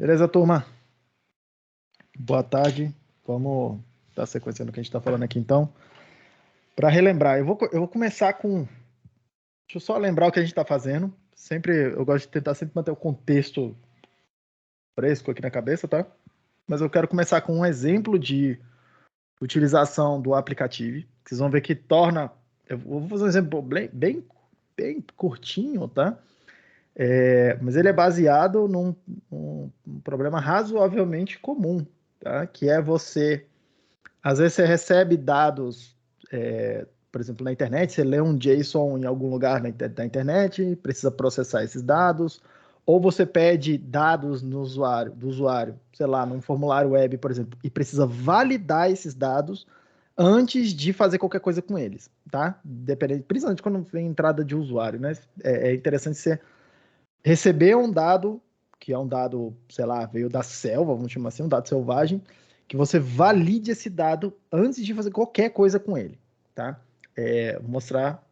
Beleza, turma? Boa tarde. Vamos dar sequência no que a gente está falando aqui, então. Para relembrar, eu vou começar com... Deixa eu só lembrar o que a gente está fazendo. Eu gosto de tentar sempre manter o contexto fresco aqui na cabeça, tá? Mas eu quero começar com um exemplo de utilização do aplicativo. Vocês vão ver que torna... Eu vou fazer um exemplo bem curtinho, tá? Mas ele é baseado num problema razoavelmente comum, tá? Que é às vezes você recebe dados, por exemplo, na internet, você lê um JSON em algum lugar da internet, precisa processar esses dados, ou você pede dados do usuário, sei lá, num formulário web, por exemplo, e precisa validar esses dados antes de fazer qualquer coisa com eles, tá? Principalmente quando vem entrada de usuário, né? É interessante você receber um dado, que é um dado, sei lá, veio da selva, vamos chamar assim, um dado selvagem, que você valide esse dado antes de fazer qualquer coisa com ele, tá? Vou mostrar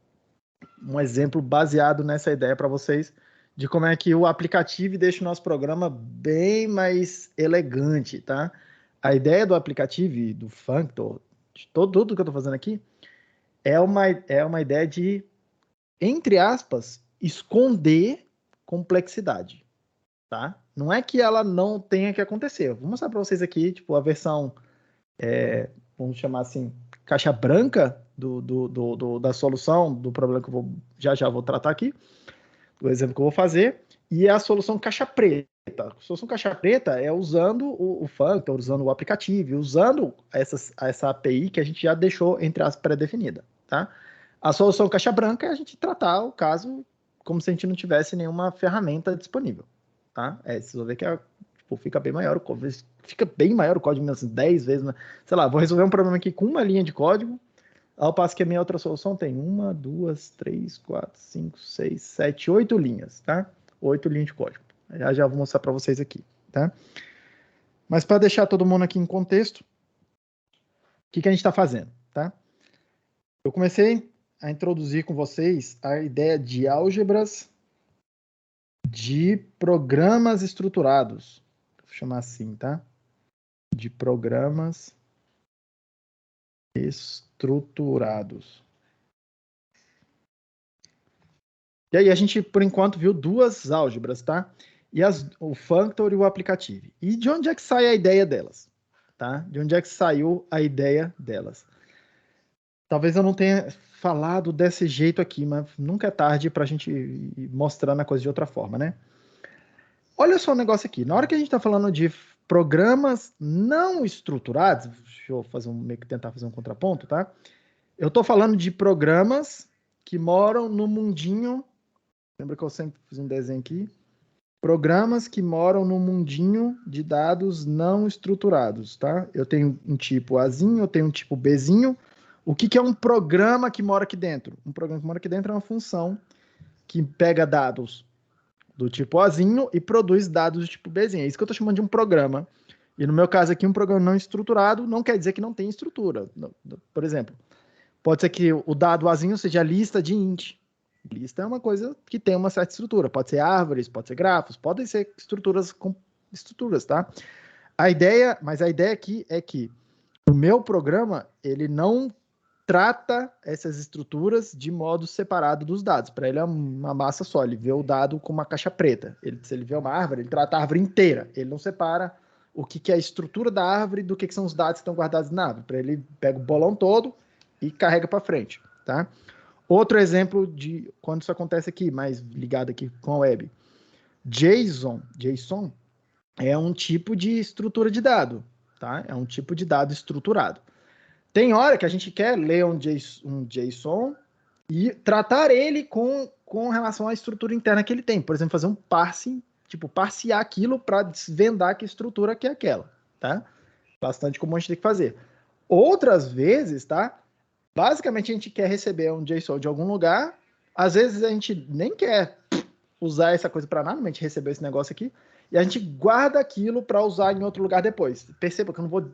um exemplo baseado nessa ideia para vocês de como é que o aplicativo deixa o nosso programa bem mais elegante, tá? A ideia do aplicativo e do Functor, de tudo que eu estou fazendo aqui, é uma ideia de, entre aspas, esconder complexidade, tá? Não é que ela não tenha que acontecer. Vou mostrar para vocês aqui, tipo, a versão, vamos chamar assim, caixa branca da solução, do problema que eu já vou tratar aqui, do exemplo que eu vou fazer, e a solução caixa preta. A solução caixa preta é usando o Functor, usando o aplicativo, usando essa API que a gente já deixou, entre as pré-definida, tá? A solução caixa branca é a gente tratar o caso como se a gente não tivesse nenhuma ferramenta disponível, tá? Vocês vão ver que tipo, fica bem maior o código, assim, 10 vezes, né? Sei lá, vou resolver um problema aqui com uma linha de código, ao passo que a minha outra solução tem 1, 2, 3, 4, 5, 6, 7, 8 linhas, tá? 8 linhas de código. Já vou mostrar para vocês aqui, tá? Mas para deixar todo mundo aqui em contexto, o que a gente está fazendo, tá? Eu comecei a introduzir com vocês a ideia de álgebras de programas estruturados. Vou chamar assim, tá? De programas estruturados. E aí a gente, por enquanto, viu duas álgebras, tá? O Functor e o aplicativo. E de onde é que sai a ideia delas? Tá? De onde é que saiu a ideia delas? Talvez eu não tenha falado desse jeito aqui, mas nunca é tarde para a gente ir mostrando a coisa de outra forma, né? Olha só o negócio aqui. Na hora que a gente está falando de programas não estruturados, deixa eu tentar fazer um contraponto, tá? Eu estou falando de programas que moram no mundinho. Lembra que eu sempre fiz um desenho aqui? Programas que moram no mundinho de dados não estruturados, tá? Eu tenho um tipo Azinho, eu tenho um tipo Bzinho. O que é um programa que mora aqui dentro? Um programa que mora aqui dentro é uma função que pega dados do tipo Azinho e produz dados do tipo Bzinho. É isso que eu estou chamando de um programa. E no meu caso aqui, um programa não estruturado não quer dizer que não tem estrutura. Por exemplo, pode ser que o dado Azinho seja a lista de int. Lista é uma coisa que tem uma certa estrutura. Pode ser árvores, pode ser grafos, podem ser estruturas com estruturas, tá? Mas a ideia aqui é que o meu programa, ele não trata essas estruturas de modo separado dos dados. Para ele é uma massa só, ele vê o dado como uma caixa preta. Se ele vê uma árvore, ele trata a árvore inteira. Ele não separa o que é a estrutura da árvore do que são os dados que estão guardados na árvore. Para ele pega o bolão todo e carrega para frente, tá? Outro exemplo de quando isso acontece aqui, mais ligado aqui com a web. JSON é um tipo de estrutura de dado, tá? É um tipo de dado estruturado. Tem hora que a gente quer ler um JSON e tratar ele com relação à estrutura interna que ele tem. Por exemplo, fazer um parsing, tipo, parsear aquilo para desvendar que estrutura que é aquela, tá? Bastante comum a gente tem que fazer. Outras vezes, tá? Basicamente, a gente quer receber um JSON de algum lugar. Às vezes, a gente nem quer usar essa coisa para nada, a gente recebeu esse negócio aqui, e a gente guarda aquilo para usar em outro lugar depois. Perceba que eu não vou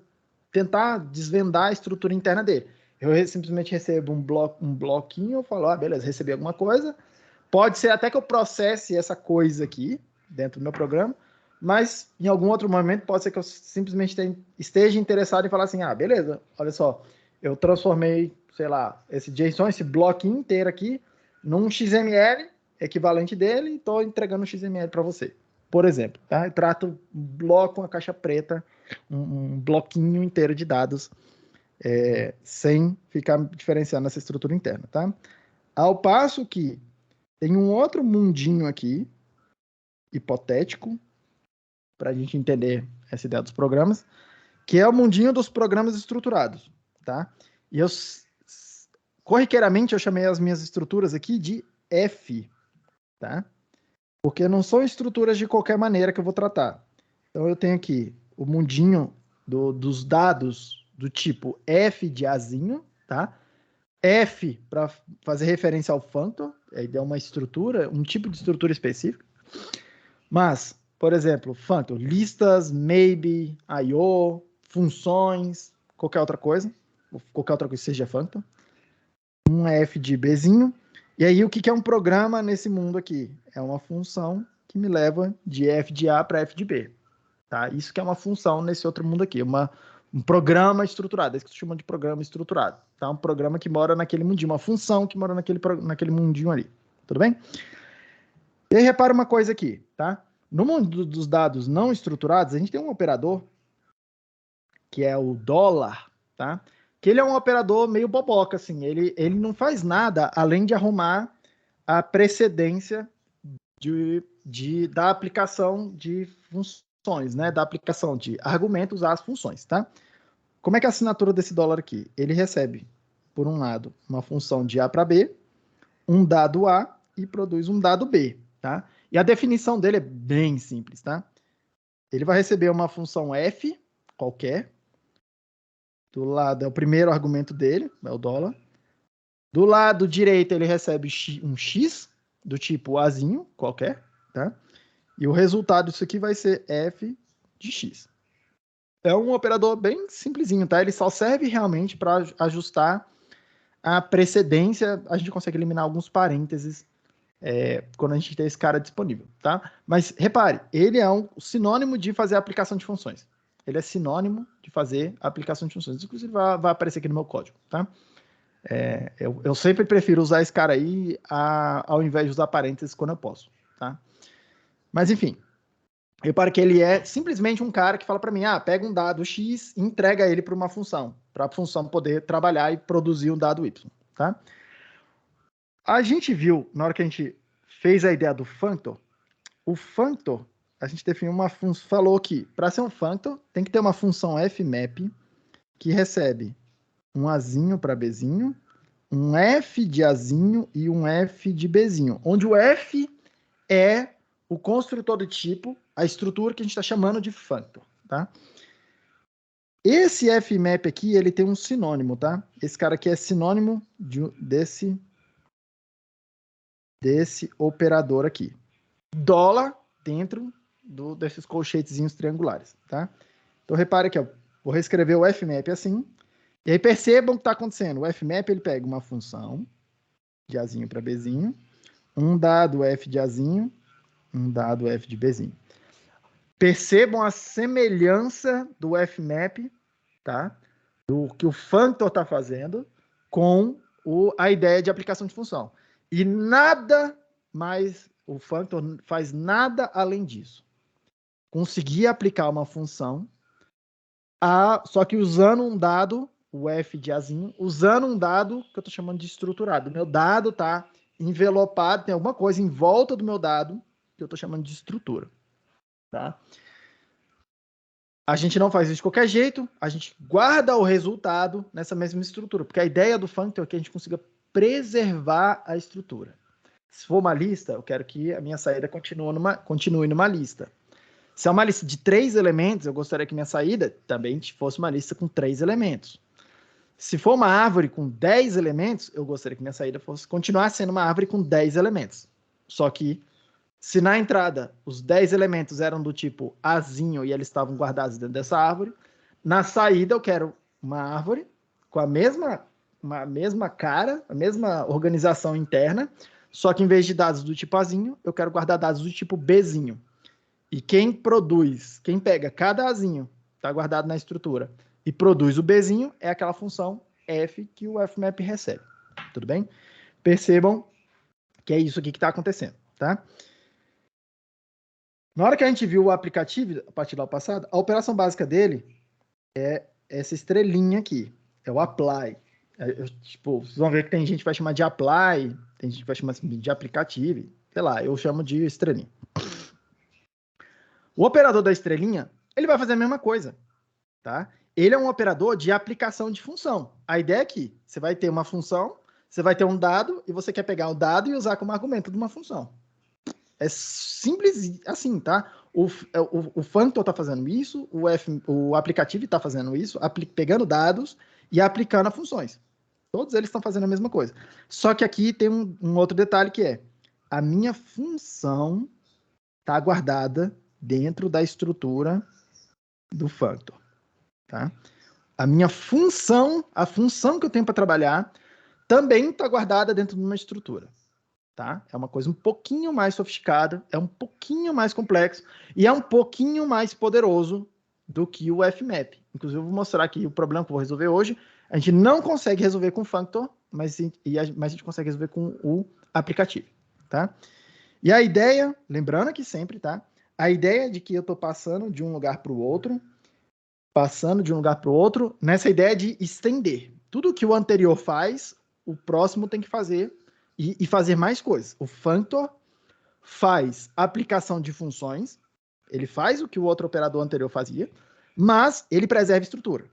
tentar desvendar a estrutura interna dele. Eu simplesmente recebo um bloquinho, eu falo, beleza, recebi alguma coisa. Pode ser até que eu processe essa coisa aqui, dentro do meu programa. mas em algum outro momento pode ser que eu simplesmente esteja interessado em falar assim, ah, beleza, olha só, eu transformei, sei lá, esse JSON, esse bloquinho inteiro aqui, num XML equivalente dele e estou entregando um XML para você. Por exemplo, tá? Eu trato um bloco, uma caixa preta, um bloquinho inteiro de dados, sem ficar diferenciando essa estrutura interna, tá? Ao passo que tem um outro mundinho aqui, hipotético, para a gente entender essa ideia dos programas, que é o mundinho dos programas estruturados, tá? E eu, corriqueiramente, eu chamei as minhas estruturas aqui de F, tá? Porque não são estruturas de qualquer maneira que eu vou tratar. Então, eu tenho aqui o mundinho dos dados do tipo F de Azinho, tá? F para fazer referência ao functor, aí dá uma estrutura, um tipo de estrutura específica. Mas, por exemplo, functor, listas, maybe, I/O, funções, qualquer outra coisa que seja functor. Um F de Bzinho. E aí, o que é um programa nesse mundo aqui? É uma função que me leva de F de A para F de B. Tá? Isso que é uma função nesse outro mundo aqui, um programa estruturado, é isso que se chama de programa estruturado. Tá? Um programa que mora naquele mundinho, uma função que mora naquele mundinho ali. Tudo bem? E aí, repara uma coisa aqui, tá? No mundo dos dados não estruturados, a gente tem um operador que é o $, tá? Que ele é um operador meio boboca, assim. Ele não faz nada além de arrumar a precedência da aplicação de funções, né? Da aplicação de argumentos às funções, tá? Como é que é a assinatura desse $, aqui? Ele recebe, por um lado, uma função de A para B, um dado A e produz um dado B, tá? E a definição dele é bem simples, tá? Ele vai receber uma função f qualquer. Do lado é o primeiro argumento dele, é o $. Do lado direito ele recebe um x do tipo azinho qualquer, tá? E o resultado disso aqui vai ser f de x. É um operador bem simplesinho, tá? Ele só serve realmente para ajustar a precedência. A gente consegue eliminar alguns parênteses quando a gente tem esse cara disponível, tá? Mas repare, ele é um sinônimo de fazer a aplicação de funções. Ele é sinônimo de fazer a aplicação de funções. Inclusive vai aparecer aqui no meu código, tá? Eu sempre prefiro usar esse cara aí ao invés de usar parênteses quando eu posso, tá? Mas enfim, repare que ele é simplesmente um cara que fala para mim, pega um dado X e entrega ele para uma função, para a função poder trabalhar e produzir um dado Y, tá? A gente viu, na hora que a gente fez a ideia do functor, o functor, a gente definiu uma função, falou que para ser um functor, tem que ter uma função fmap que recebe um Azinho para Bzinho, um F de Azinho e um F de Bzinho, onde o F é o construtor do tipo, a estrutura que a gente está chamando de functor, tá? Esse fmap aqui, ele tem um sinônimo, tá? Esse cara aqui é sinônimo desse operador aqui. $, dentro desses colchetezinhos triangulares, tá? Então, repare aqui, ó, vou reescrever o fmap assim, e aí percebam o que está acontecendo. O fmap, ele pega uma função de Azinho para Bzinho, um dado f de Azinho, um dado f de Bzinho. Percebam a semelhança do fmap, tá? Do que o functor está fazendo com a ideia de aplicação de função. E nada mais, o functor faz nada além disso. Conseguir aplicar uma função, só que usando um dado, o f de Azinho, usando um dado que eu estou chamando de estruturado. O meu dado está envelopado, tem alguma coisa em volta do meu dado que eu estou chamando de estrutura. Tá? A gente não faz isso de qualquer jeito, a gente guarda o resultado nessa mesma estrutura, porque a ideia do functor é que a gente consiga preservar a estrutura. Se for uma lista, eu quero que a minha saída continue numa lista. Se é uma lista de 3 elementos, eu gostaria que minha saída também fosse uma lista com 3 elementos. Se for uma árvore com 10 elementos, eu gostaria que minha saída fosse continuar sendo uma árvore com 10 elementos. Só que, se na entrada os 10 elementos eram do tipo Azinho e eles estavam guardados dentro dessa árvore, na saída eu quero uma árvore com a mesma cara, a mesma organização interna, só que em vez de dados do tipo Azinho, eu quero guardar dados do tipo Bzinho. E quem produz, quem pega cada Azinho, está guardado na estrutura, e produz o Bzinho, é aquela função F que o FMAP recebe. Tudo bem? Percebam que é isso aqui que está acontecendo, tá? Na hora que a gente viu o aplicativo, a partir do passado, a operação básica dele é essa estrelinha aqui, é o apply. Tipo, vocês vão ver que tem gente que vai chamar de apply, tem gente que vai chamar de aplicativo, sei lá, eu chamo de estrelinha. O operador da estrelinha, ele vai fazer a mesma coisa, tá? Ele é um operador de aplicação de função. A ideia é que você vai ter uma função, você vai ter um dado, e você quer pegar o dado e usar como argumento de uma função. É simples assim, tá? O Functor está fazendo isso, o aplicativo está fazendo isso, pegando dados e aplicando a funções. Todos eles estão fazendo a mesma coisa. Só que aqui tem um outro detalhe que é, a minha função está guardada dentro da estrutura do Functor, tá? A minha função, a função que eu tenho para trabalhar, também está guardada dentro de uma estrutura. Tá? É uma coisa um pouquinho mais sofisticada, é um pouquinho mais complexo e é um pouquinho mais poderoso do que o FMAP. Inclusive, eu vou mostrar aqui o problema que eu vou resolver hoje. A gente não consegue resolver com o Functor, mas a gente consegue resolver com o aplicativo. Tá? E a ideia, lembrando aqui sempre, tá? A ideia de que eu estou passando de um lugar para o outro, nessa ideia de estender. Tudo que o anterior faz, o próximo tem que fazer e fazer mais coisas. O Functor faz aplicação de funções, ele faz o que o outro operador anterior fazia, mas ele preserva estrutura.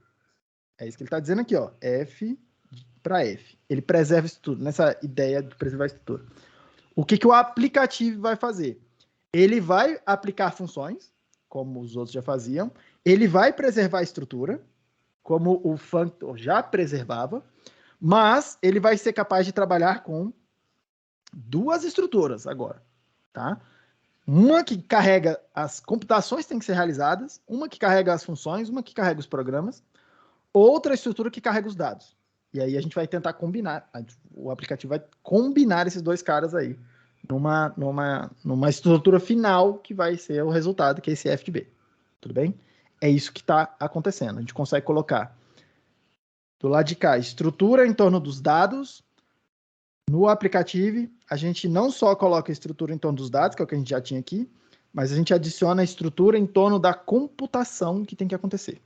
É isso que ele está dizendo aqui, ó, F para F. Ele preserva estrutura, nessa ideia de preservar estrutura. O que o aplicativo vai fazer? Ele vai aplicar funções, como os outros já faziam, ele vai preservar a estrutura, como o Functor já preservava, mas ele vai ser capaz de trabalhar com duas estruturas agora, tá? Uma que carrega as computações que têm que ser realizadas, uma que carrega as funções, uma que carrega os programas, outra estrutura que carrega os dados. E aí a gente vai tentar combinar, o aplicativo vai combinar esses dois caras aí numa estrutura final que vai ser o resultado, que é esse F de B. Tudo bem? É isso que está acontecendo. A gente consegue colocar do lado de cá estrutura em torno dos dados. No aplicativo, a gente não só coloca a estrutura em torno dos dados, que é o que a gente já tinha aqui, mas a gente adiciona a estrutura em torno da computação que tem que acontecer.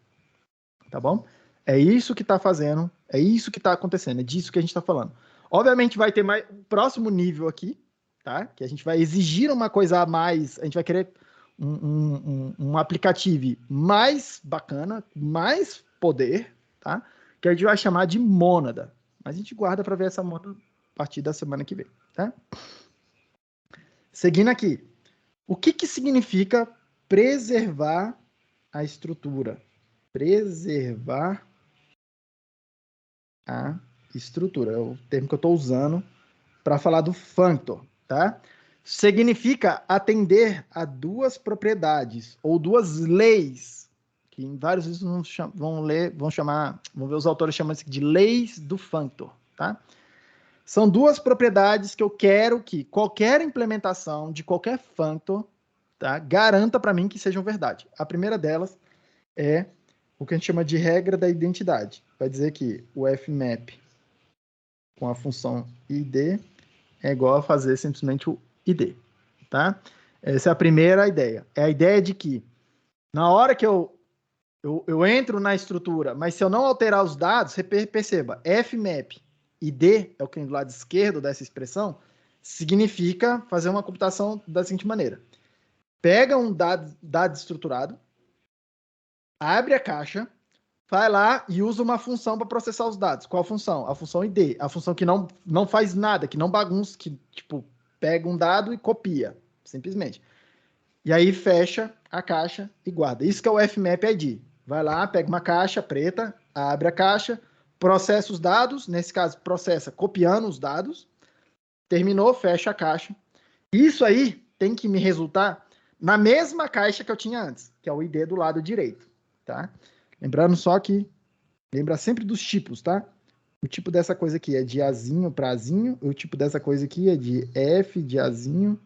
Tá bom? É isso que está fazendo, é isso que está acontecendo, é disso que a gente está falando. Obviamente vai ter mais um próximo nível aqui, tá? Que a gente vai exigir uma coisa a mais, a gente vai querer um aplicativo mais bacana, mais poder, tá? Que a gente vai chamar de mônada. Mas a gente guarda para ver essa mônada a partir da semana que vem, tá? Seguindo aqui, o que significa preservar a estrutura? Preservar a estrutura, é o termo que eu estou usando para falar do Functor, tá? Significa atender a duas propriedades ou duas leis, que em vários livros vão ver os autores chamando isso de leis do Functor, tá? São duas propriedades que eu quero que qualquer implementação de qualquer Functor, tá, garanta para mim que sejam verdade. A primeira delas é o que a gente chama de regra da identidade. Vai dizer que o FMAP com a função ID é igual a fazer simplesmente o ID, tá? Essa é a primeira ideia. É a ideia de que na hora que eu entro na estrutura, mas se eu não alterar os dados, você perceba, FMAP ID, é o que tem do lado esquerdo dessa expressão, significa fazer uma computação da seguinte maneira. Pega um dado estruturado, abre a caixa, vai lá e usa uma função para processar os dados. Qual função? A função ID. A função que não faz nada, que não bagunça, que tipo, pega um dado e copia, simplesmente. E aí fecha a caixa e guarda. Isso que é o FMAP ID. Vai lá, pega uma caixa preta, abre a caixa, processa os dados, nesse caso, processa copiando os dados, terminou, fecha a caixa. Isso aí tem que me resultar na mesma caixa que eu tinha antes, que é o ID do lado direito, tá? Lembrando só que, lembra sempre dos tipos, tá? O tipo dessa coisa aqui é de Azinho para Azinho, o tipo dessa coisa aqui é de F de Azinho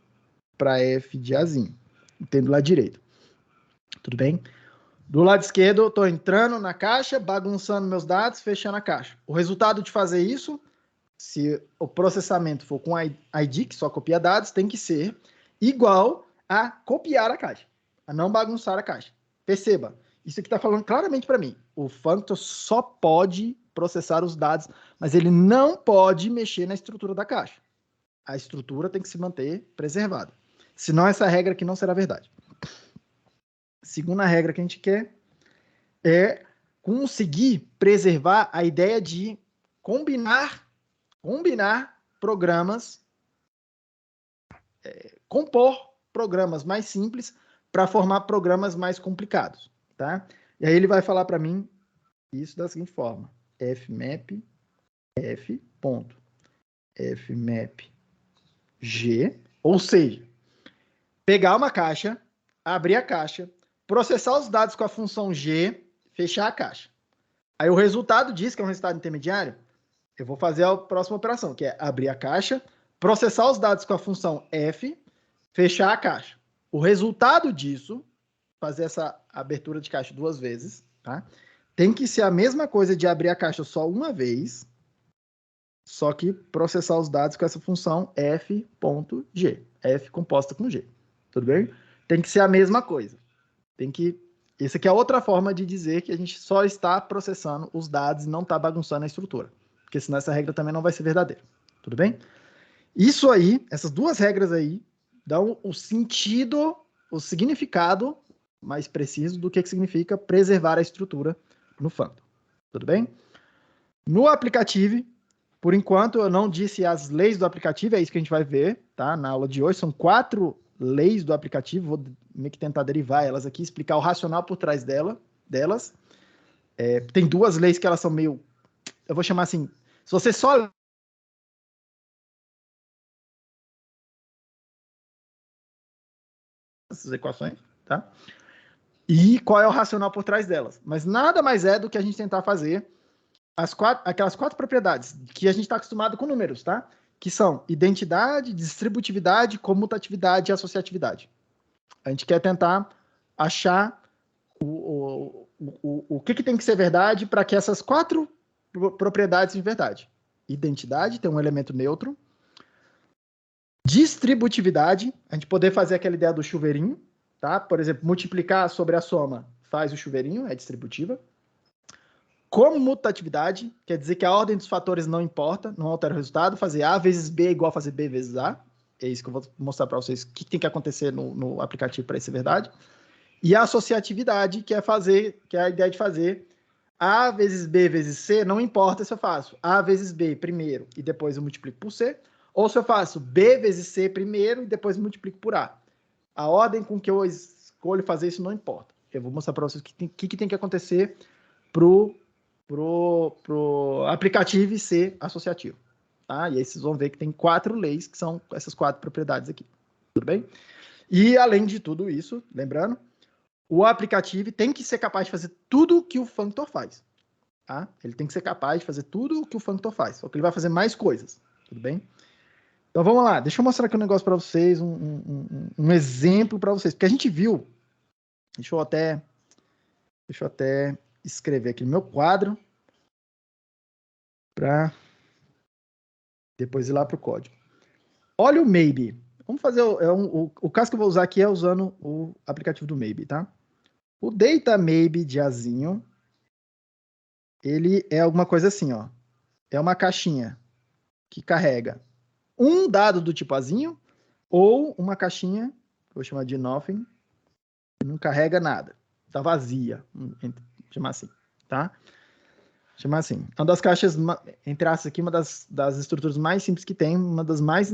para F de Azinho. tem do lado direito. Tudo bem? Do lado esquerdo, eu estou entrando na caixa, bagunçando meus dados, fechando a caixa. O resultado de fazer isso, se o processamento for com ID, que só copia dados, tem que ser igual a copiar a caixa, a não bagunçar a caixa. Perceba, isso aqui está falando claramente para mim. O Functor só pode processar os dados, mas ele não pode mexer na estrutura da caixa. A estrutura tem que se manter preservada. Senão essa regra aqui não será verdade. Segunda regra que a gente quer é conseguir preservar a ideia de combinar programas, compor programas mais simples para formar programas mais complicados, tá? E aí ele vai falar para mim isso da seguinte forma: fmap g, ou seja, pegar uma caixa, abrir a caixa, processar os dados com a função g, fechar a caixa. Aí o resultado disso, que é um resultado intermediário, eu vou fazer a próxima operação, que é abrir a caixa, processar os dados com a função f, fechar a caixa. O resultado disso, fazer essa abertura de caixa 2 vezes, tá? Tem que ser a mesma coisa de abrir a caixa só uma vez, só que processar os dados com essa função f.g, f composta com g. Tudo bem? Tem que ser a mesma coisa. Essa aqui é outra forma de dizer que a gente só está processando os dados e não está bagunçando a estrutura. Porque senão essa regra também não vai ser verdadeira. Tudo bem? Isso aí, essas duas regras aí, dão o sentido, o significado mais preciso do que significa preservar a estrutura no Functor. Tudo bem? No aplicativo, por enquanto, eu não disse as leis do aplicativo, é isso que a gente vai ver, tá? Na aula de hoje, são 4 leis do aplicativo, vou meio que tentar derivar elas aqui, explicar o racional por trás delas. Tem 2 leis que elas são meio, eu vou chamar assim, se você só essas equações, tá? E qual é o racional por trás delas. Mas nada mais é do que a gente tentar fazer aquelas 4 propriedades que a gente está acostumado com números, tá? Que são identidade, distributividade, comutatividade e associatividade. A gente quer tentar achar o que tem que ser verdade para que essas 4 propriedades sejam verdade. Identidade, tem um elemento neutro. Distributividade, a gente poder fazer aquela ideia do chuveirinho, tá? Por exemplo, multiplicar sobre a soma faz o chuveirinho, é distributiva. Comutatividade, quer dizer que a ordem dos fatores não importa, não altera o resultado. Fazer A vezes B é igual a fazer B vezes A. É isso que eu vou mostrar para vocês o que tem que acontecer no aplicativo para isso ser verdade. E a associatividade, que é a ideia de fazer A vezes B vezes C, não importa se eu faço A vezes B primeiro e depois eu multiplico por C, ou se eu faço B vezes C primeiro e depois multiplico por A. A ordem com que eu escolho fazer isso não importa. Eu vou mostrar para vocês o que tem que acontecer pro aplicativo ser associativo. Tá? E aí vocês vão ver que tem 4 leis, que são essas 4 propriedades aqui. Tudo bem? E além de tudo isso, lembrando, o aplicativo tem que ser capaz de fazer tudo o que o Functor faz. Tá? Ele tem que ser capaz de fazer tudo o que o Functor faz, só que ele vai fazer mais coisas. Tudo bem? Então vamos lá, deixa eu mostrar aqui um negócio para vocês, um exemplo para vocês, porque a gente viu, deixa eu até escrever aqui no meu quadro, para depois ir lá para o código. Olha o Maybe. Vamos fazer o caso que eu vou usar aqui é usando o aplicativo do Maybe, tá? O Data Maybe de Azinho, ele é alguma coisa assim, ó. É uma caixinha que carrega um dado do tipo Azinho ou uma caixinha, que eu vou chamar de Nothing, que não carrega nada. Tá vazia, chamar assim, tá? Chamar assim. Uma das caixas, entre aspas aqui, uma das estruturas mais simples que tem, uma das mais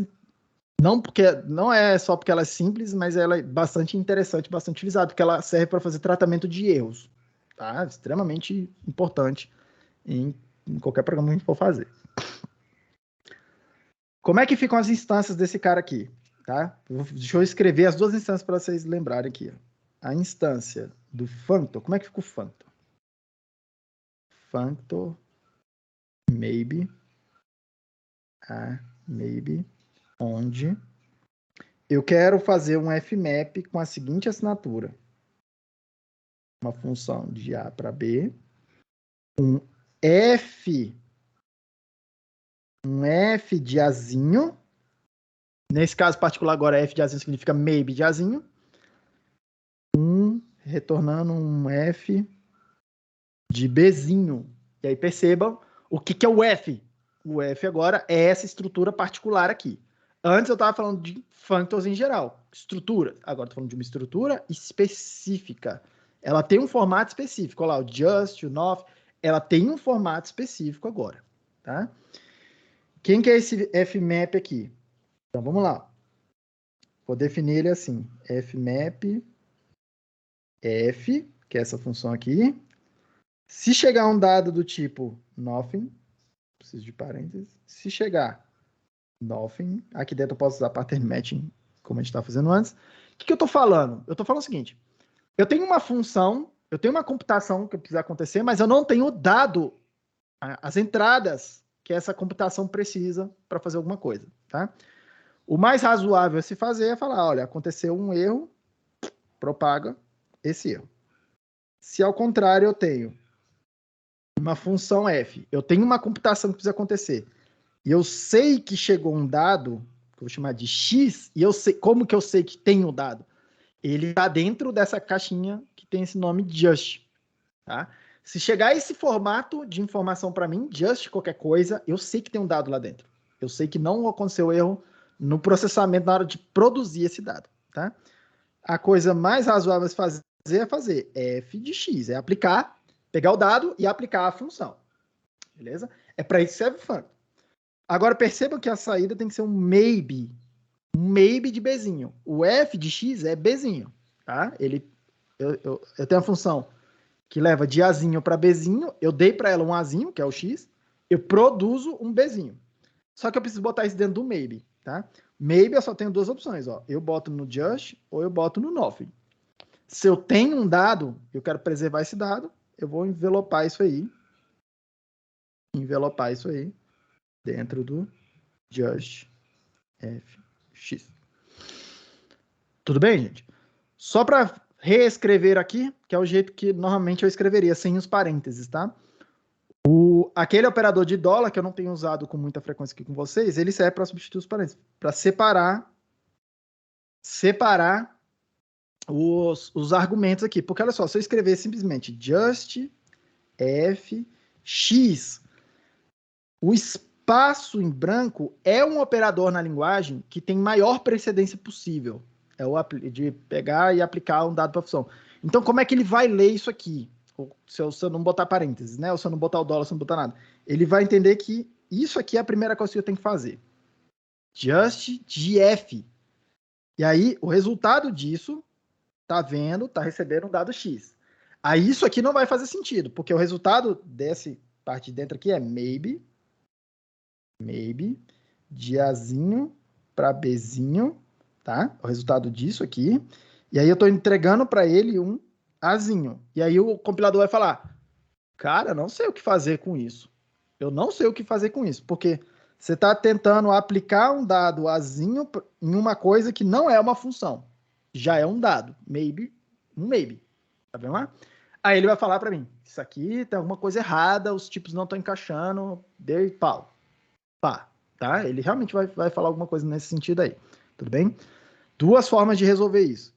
não é só porque ela é simples, mas ela é bastante interessante, bastante utilizada, porque ela serve para fazer tratamento de erros, tá? Extremamente importante em qualquer programa que a gente for fazer. Como é que ficam as instâncias desse cara aqui, tá? Deixa eu escrever as 2 instâncias para vocês lembrarem aqui. A instância do Functor, como é que fica o Functor? Functor maybe onde eu quero fazer um fmap com a seguinte assinatura. Uma função de A para B, um f de Azinho. Nesse caso particular agora, f de Azinho significa maybe de Azinho. Retornando um f de Bzinho. E aí percebam o que é o f. O f agora é essa estrutura particular aqui. Antes eu estava falando de functors em geral, estrutura. Agora estou falando de uma estrutura específica. Ela tem um formato específico. Olha lá, o just, o not, ela tem um formato específico agora. Tá? Quem que é esse fmap aqui? Então vamos lá. Vou definir ele assim. Fmap f, que é essa função aqui. Se chegar um dado do tipo nothing, preciso de parênteses. Se chegar nothing, aqui dentro eu posso usar pattern matching, como a gente está fazendo antes. O que eu estou falando? Eu estou falando o seguinte, eu tenho uma função, eu tenho uma computação que precisa acontecer, mas eu não tenho o dado, as entradas que essa computação precisa para fazer alguma coisa, tá? O mais razoável a se fazer é falar, olha, aconteceu um erro, propaga esse erro. Se ao contrário eu tenho uma função f, eu tenho uma computação que precisa acontecer, e eu sei que chegou um dado, que eu vou chamar de x, e eu sei como que eu sei que tem o dado? Ele está dentro dessa caixinha que tem esse nome just. Tá? Se chegar esse formato de informação para mim, just qualquer coisa, eu sei que tem um dado lá dentro. Eu sei que não aconteceu erro no processamento na hora de produzir esse dado. Tá? A coisa mais razoável a fazer é fazer f de x, é aplicar, pegar o dado e aplicar a função. Beleza? É para isso que serve o func. Agora percebam que a saída tem que ser um maybe de Bzinho. O f de x é Bzinho. Tá? Eu tenho a função que leva de Azinho para Bzinho, eu dei para ela um Azinho, que é o x, eu produzo um Bzinho. Só que eu preciso botar isso dentro do maybe. Tá? Maybe eu só tenho duas opções. Ó. Eu boto no just ou eu boto no nothing. Se eu tenho um dado, eu quero preservar esse dado, eu vou envelopar isso aí dentro do just fx. Tudo bem, gente? Só para reescrever aqui, que é o jeito que normalmente eu escreveria, sem os parênteses, tá? Aquele operador de dólar, que eu não tenho usado com muita frequência aqui com vocês, ele serve para substituir os parênteses, para separar os argumentos aqui. Porque, olha só, se eu escrever simplesmente just f x, o espaço em branco é um operador na linguagem que tem maior precedência possível. É o de pegar e aplicar um dado para a função. Então, como é que ele vai ler isso aqui? Se eu não botar parênteses, né? Ou se eu não botar o dólar, se eu não botar nada. Ele vai entender que isso aqui é a primeira coisa que eu tenho que fazer. Just gf. E aí, o resultado disso, tá vendo, tá recebendo um dado x. Aí, isso aqui não vai fazer sentido, porque o resultado dessa parte de dentro aqui é maybe, de Azinho para Bzinho, tá? O resultado disso aqui. E aí eu estou entregando para ele um Azinho. E aí o compilador vai falar, cara, não sei o que fazer com isso. Eu não sei o que fazer com isso, porque você está tentando aplicar um dado Azinho em uma coisa que não é uma função. Já é um dado. Um maybe. Tá vendo lá? Aí ele vai falar para mim, isso aqui tem alguma coisa errada, os tipos não estão encaixando, deu pau. Pá, tá? Ele realmente vai falar alguma coisa nesse sentido aí. Tudo bem? Duas formas de resolver isso.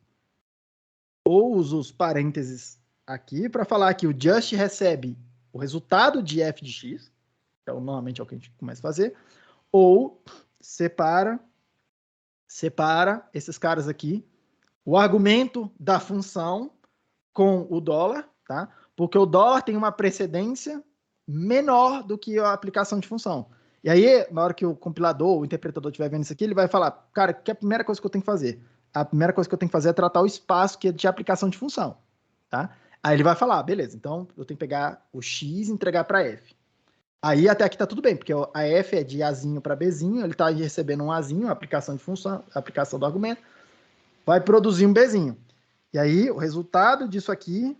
Ou uso os parênteses aqui para falar que o just recebe o resultado de f de x, então normalmente é o que a gente começa a fazer, ou separa esses caras aqui, o argumento da função com o dólar, tá? Porque o dólar tem uma precedência menor do que a aplicação de função. E aí, na hora que o compilador, o interpretador estiver vendo isso aqui, ele vai falar, cara, que é a primeira coisa que eu tenho que fazer? A primeira coisa que eu tenho que fazer é tratar o espaço que é de aplicação de função, tá? Aí ele vai falar, beleza, então eu tenho que pegar o x e entregar para f. Aí até aqui tá tudo bem, porque a f é de Azinho para Bzinho, ele tá recebendo um Azinho, aplicação de função, aplicação do argumento, vai produzir um Bzinho. E aí o resultado disso aqui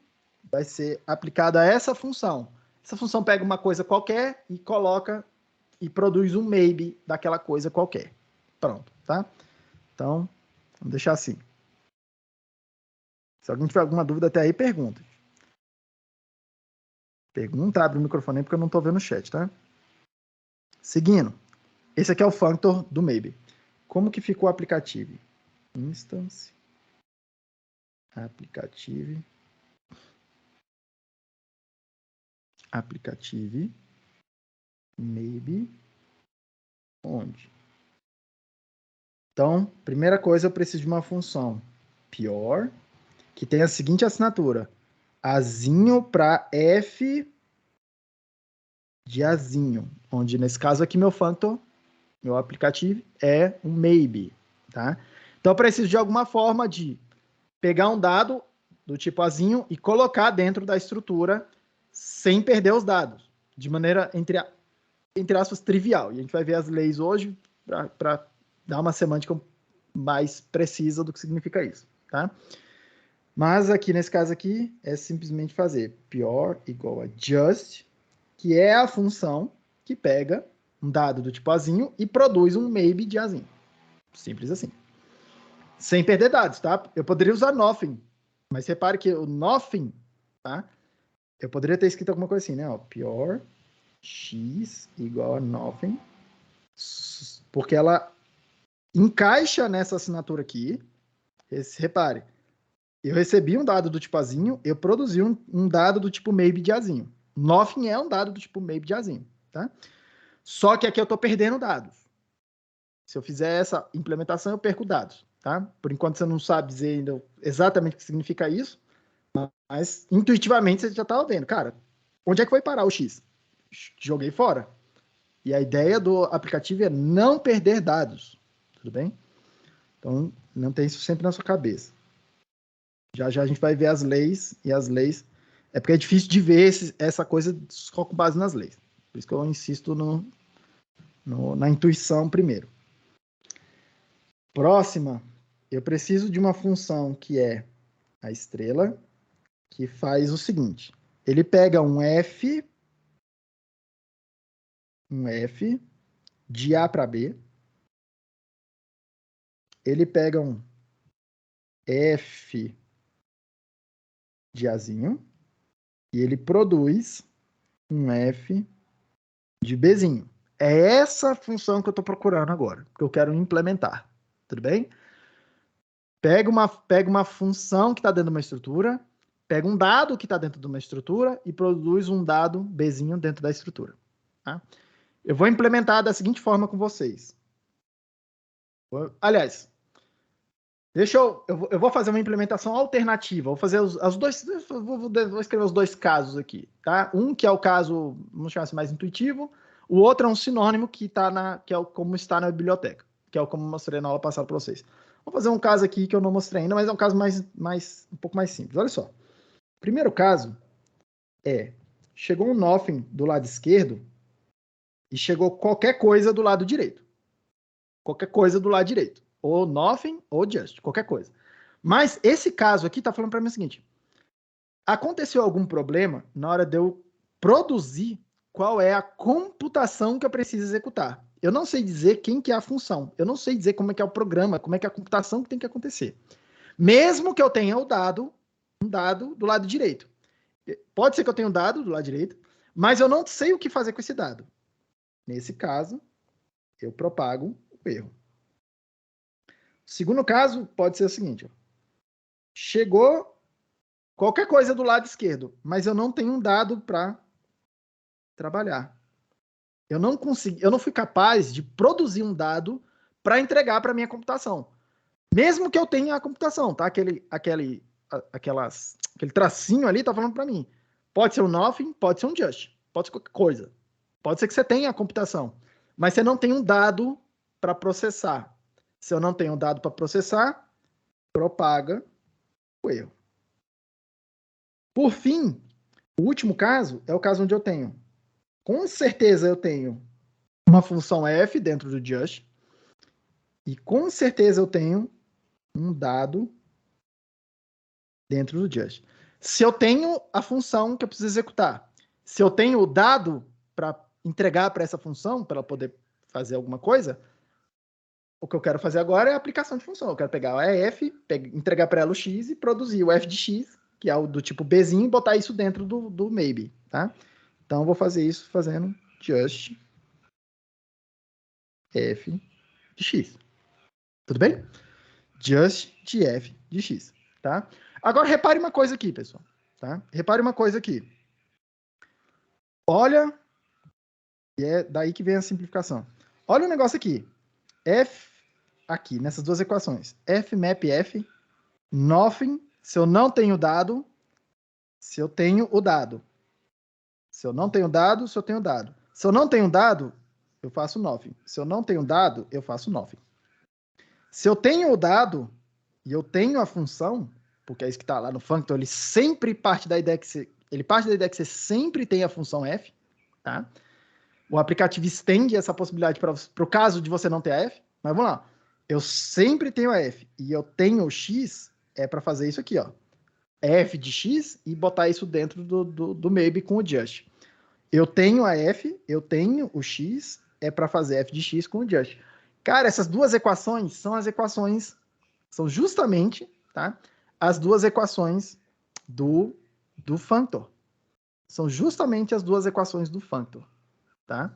vai ser aplicado a essa função. Essa função pega uma coisa qualquer e coloca e produz um maybe daquela coisa qualquer. Pronto, tá? Então, Vamos deixar assim. Se alguém tiver alguma dúvida até aí, pergunta. Pergunta, abre o microfone aí, porque eu não estou vendo o chat, tá? Seguindo. Esse aqui é o functor do maybe. Como que ficou o aplicativo? Instance. Applicative. Applicative. Maybe. Onde? Então, primeira coisa, eu preciso de uma função pior, que tem a seguinte assinatura. Azinho para f de azinho, onde nesse caso aqui meu functor, meu aplicativo, é um maybe, tá? Então eu preciso de alguma forma de pegar um dado do tipo azinho e colocar dentro da estrutura sem perder os dados, de maneira, entre aspas, trivial. E a gente vai ver as leis hoje para dar uma semântica mais precisa do que significa isso, tá? Mas aqui, nesse caso aqui, é simplesmente fazer pior igual a just, que é a função que pega um dado do tipo azinho e produz um maybe de azinho. Simples assim. Sem perder dados, tá? Eu poderia usar nothing, mas repare que o nothing, tá? Eu poderia ter escrito alguma coisa assim, né? Ó, pior x igual a nothing, porque ela encaixa nessa assinatura aqui. Repare, eu recebi um dado do tipo azinho, eu produzi um dado do tipo maybe de azinho. Nothing é um dado do tipo maybe de azinho, tá? Só que aqui eu estou perdendo dados. Se eu fizer essa implementação, eu perco dados, tá? Por enquanto você não sabe dizer ainda exatamente o que significa isso, mas intuitivamente você já estava vendo, cara, onde é que foi parar o X? Joguei fora. E a ideia do aplicativo é não perder dados, tudo bem? Então, não tem isso sempre na sua cabeça. Já já a gente vai ver as leis, e as leis... É porque é difícil de ver essa coisa só com base nas leis. Por isso que eu insisto na intuição primeiro. Próxima, eu preciso de uma função que é a estrela, que faz o seguinte. Ele pega um f de A para B. Ele pega um f de Azinho e ele produz um f de Bzinho. É essa função que eu estou procurando agora, que eu quero implementar. Tudo bem? Pega uma função que está dentro de uma estrutura, pega um dado que está dentro de uma estrutura e produz um dado Bzinho dentro da estrutura. Tá? Eu vou implementar da seguinte forma com vocês. Aliás, eu vou fazer uma implementação alternativa. Vou fazer os dois. Vou escrever os dois casos aqui, tá? Um que é o caso, vamos chamar assim, mais intuitivo. O outro é um sinônimo que que é como está na biblioteca, que é como eu mostrei na aula passada para vocês. Vou fazer um caso aqui que eu não mostrei ainda, mas é um caso um pouco mais simples. Olha só. O primeiro caso chegou um nothing do lado esquerdo e chegou qualquer coisa do lado direito. Qualquer coisa do lado direito. Ou nothing ou just, qualquer coisa. Mas esse caso aqui está falando para mim o seguinte. Aconteceu algum problema na hora de eu produzir qual é a computação que eu preciso executar. Eu não sei dizer quem que é a função. Eu não sei dizer como é que é o programa, como é que é a computação que tem que acontecer. Mesmo que eu tenha um dado do lado direito. Pode ser que eu tenha um dado do lado direito, mas eu não sei o que fazer com esse dado. Nesse caso, eu propago o erro. O segundo caso pode ser o seguinte. Chegou qualquer coisa do lado esquerdo, mas eu não tenho um dado para trabalhar. Eu não fui capaz de produzir um dado para entregar para minha computação. Mesmo que eu tenha a computação, tá? Aquele tracinho ali tá falando para mim. Pode ser um nothing, pode ser um just, pode ser qualquer coisa. Pode ser que você tenha a computação, mas você não tem um dado para processar. Se eu não tenho um dado para processar, propaga o erro. Por fim, o último caso é o caso onde eu tenho. Com certeza eu tenho uma função f dentro do just e com certeza eu tenho um dado dentro do just. Se eu tenho a função que eu preciso executar, se eu tenho o dado para entregar para essa função, para ela poder fazer alguma coisa, o que eu quero fazer agora é a aplicação de função. Eu quero pegar o EF, entregar para ela o x e produzir o f de x, que é o do tipo Bzinho, e botar isso dentro do maybe, tá? Então, eu vou fazer isso fazendo just f de x. Tudo bem? Just de f de x, tá? Agora, repare uma coisa aqui, pessoal. Tá? Repare uma coisa aqui. Olha, e é daí que vem a simplificação. Olha o negócio aqui. F, aqui, nessas duas equações. F map F, nothing, se eu não tenho dado, se eu tenho o dado. Se eu não tenho dado, se eu tenho dado. Se eu não tenho dado, eu faço nothing. Se eu não tenho dado, eu faço nothing. Se eu tenho o dado e eu tenho a função, porque é isso que está lá no functor, ele sempre parte da ideia que você sempre tem a função f, tá? O aplicativo estende essa possibilidade para o caso de você não ter a f, mas vamos lá. Eu sempre tenho a f e eu tenho o x, é para fazer isso aqui, ó. F de x e botar isso dentro do maybe com o just. Eu tenho a f, eu tenho o x, é para fazer f de x com o just. Cara, essas duas equações são as equações, são justamente, tá? As duas equações do functor. São justamente as duas equações do functor, tá?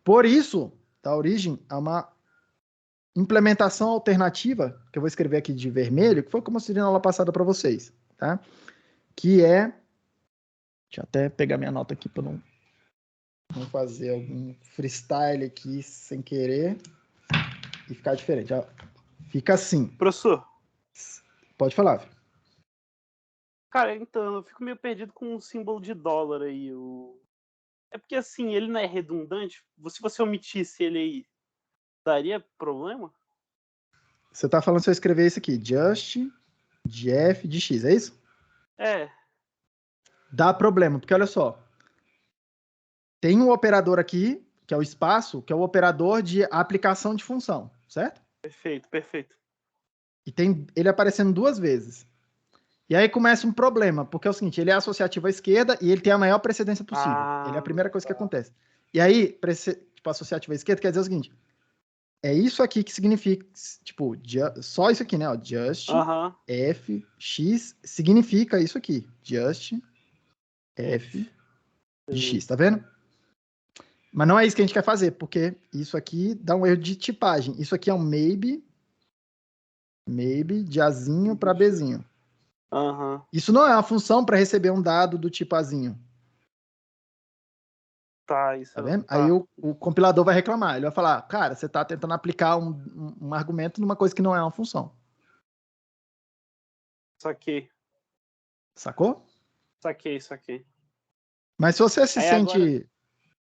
Por isso, dá origem a uma implementação alternativa, que eu vou escrever aqui de vermelho, que foi como eu mostrei na aula passada para vocês, tá? Que é... Deixa eu até pegar minha nota aqui para não fazer algum freestyle aqui sem querer e ficar diferente. Ó, fica assim. Professor. Pode falar, filho. Cara, então, eu fico meio perdido com o símbolo de dólar aí. É porque, assim, ele não é redundante? Se você omitisse ele aí, daria problema? Você tá falando se eu escrever isso aqui, just de f de x, é isso? É. Dá problema, porque olha só. Tem um operador aqui, que é o espaço, que é o operador de aplicação de função, certo? Perfeito, perfeito. E tem ele aparecendo duas vezes. E aí começa um problema, porque é o seguinte, ele é associativo à esquerda e ele tem a maior precedência possível. Ele é a primeira coisa que acontece. E aí, tipo, associativo à esquerda quer dizer o seguinte, é isso aqui que significa, tipo, só isso aqui, né? Ó, just f x significa isso aqui. Just f de x, tá vendo? Mas não é isso que a gente quer fazer, porque isso aqui dá um erro de tipagem. Isso aqui é um maybe de Azinho para Bzinho. Isso não é uma função para receber um dado do tipo Azinho. Tá, isso. Tá vendo? Aí o compilador vai reclamar. Ele vai falar, cara, você tá tentando aplicar um argumento numa coisa que não é uma função. Saquei. Sacou? Saquei. Mas se você se aí sente agora...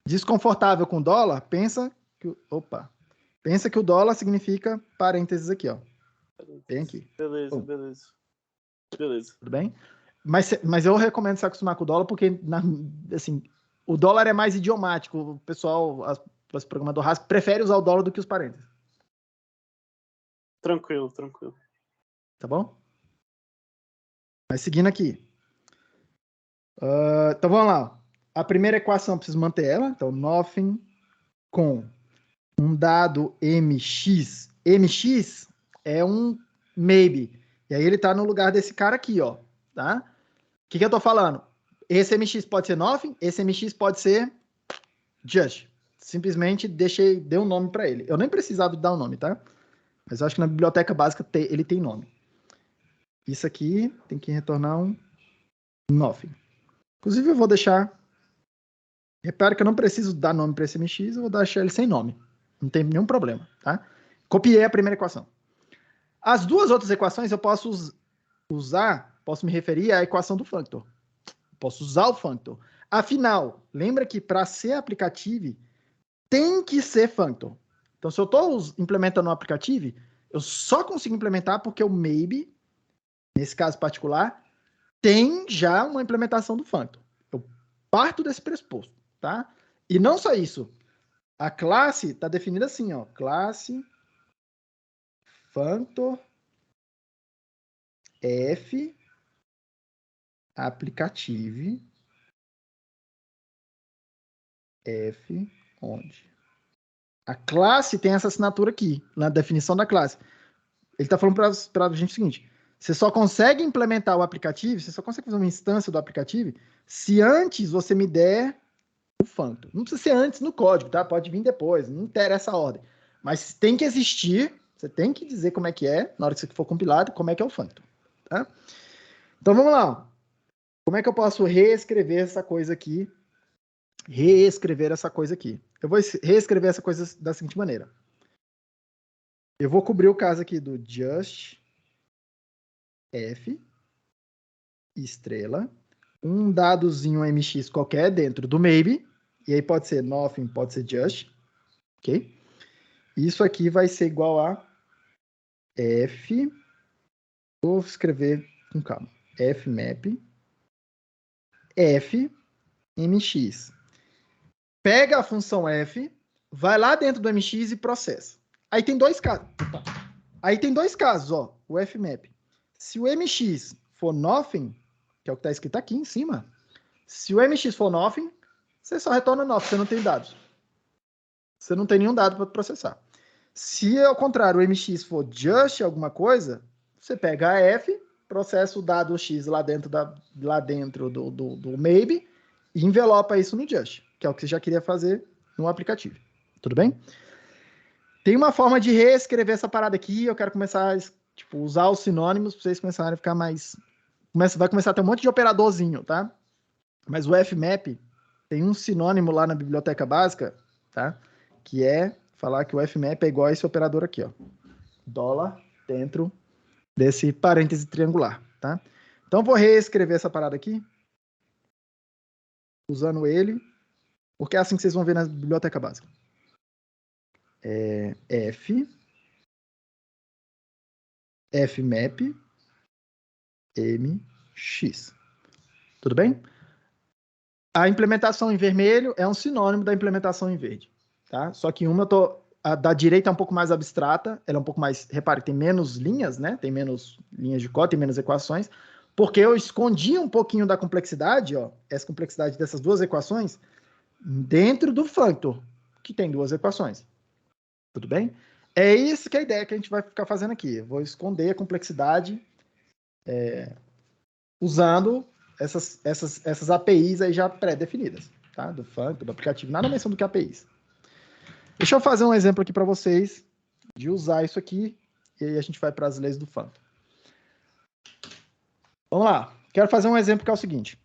desconfortável com dólar, pensa que o dólar significa parênteses aqui, ó. Tem aqui. Beleza. Tudo bem? Mas eu recomendo se acostumar com o dólar, porque assim, o dólar é mais idiomático. O pessoal, os programadores Haskell, prefere usar o dólar do que os parênteses. Tranquilo. Tá bom? Mas seguindo aqui. Então vamos lá. A primeira equação, eu preciso manter ela. Então, nothing com um dado mx. Mx é um maybe. E aí ele tá no lugar desse cara aqui, ó. Tá? O que eu tô falando? Esse mx pode ser nothing, esse mx pode ser just. Simplesmente dei um nome para ele. Eu nem precisava dar um nome, tá? Mas eu acho que na biblioteca básica ele tem nome. Isso aqui tem que retornar um nothing. Inclusive eu vou deixar... Repara que eu não preciso dar nome para esse mx, eu vou deixar ele sem nome. Não tem nenhum problema, tá? Copiei a primeira equação. As duas outras equações eu posso posso me referir à equação do functor. Posso usar o functor. Afinal, lembra que para ser aplicativo tem que ser functor. Então, se eu estou implementando um aplicativo, eu só consigo implementar porque o maybe, nesse caso particular, tem já uma implementação do functor. Eu parto desse pressuposto, tá? E não só isso. A classe está definida assim, ó. Classe functor f applicative f onde A classe tem essa assinatura aqui, na definição da classe. Ele está falando para a gente o seguinte, você só consegue implementar o aplicativo, você só consegue fazer uma instância do aplicativo se antes você me der o Phantom. Não precisa ser antes no código, tá? Pode vir depois, não interessa a ordem. Mas tem que existir, você tem que dizer como é que é, na hora que isso aqui for compilado, como é que é o Phantom, tá? Então vamos lá. Como é que eu posso reescrever essa coisa aqui? Eu vou reescrever essa coisa da seguinte maneira. Eu vou cobrir o caso aqui do just f estrela, um dadozinho mx qualquer dentro do maybe, e aí pode ser nothing, pode ser just, ok? Isso aqui vai ser igual a f, vou escrever com calma, fmap, f mx. Pega a função f, vai lá dentro do mx e processa. Aí tem dois casos. Aí tem dois casos, ó, o fmap. Se o mx for nothing, que é o que está escrito aqui em cima, se o mx for nothing, você só retorna nothing, você não tem dados. Você não tem nenhum dado para processar. Se, ao contrário, o mx for just alguma coisa, você pega a f, processa o dado x lá dentro, do maybe e envelopa isso no just, que é o que você já queria fazer no aplicativo. Tudo bem? Tem uma forma de reescrever essa parada aqui, eu quero começar a usar os sinônimos para vocês começarem a ficar mais... Vai começar a ter um monte de operadorzinho, tá? Mas o fmap tem um sinônimo lá na biblioteca básica, tá? Que é falar que o fmap é igual a esse operador aqui, ó. Dólar dentro desse parêntese triangular, tá? Então, vou reescrever essa parada aqui, usando ele, porque é assim que vocês vão ver na biblioteca básica. fmap mx. Tudo bem? A implementação em vermelho é um sinônimo da implementação em verde, tá? Só que a da direita é um pouco mais abstrata, ela é um pouco mais, repare, tem menos linhas, né? Tem menos linhas de código, tem menos equações, porque eu escondi um pouquinho da complexidade, ó, essa complexidade dessas duas equações, dentro do functor, que tem duas equações. Tudo bem? É isso que é a ideia que a gente vai ficar fazendo aqui. Eu vou esconder a complexidade usando essas APIs aí já pré-definidas, tá? Do Functor, do aplicativo, nada mais são do que APIs. Deixa eu fazer um exemplo aqui para vocês de usar isso aqui e aí a gente vai para as leis do Functor. Vamos lá. Quero fazer um exemplo que é o seguinte.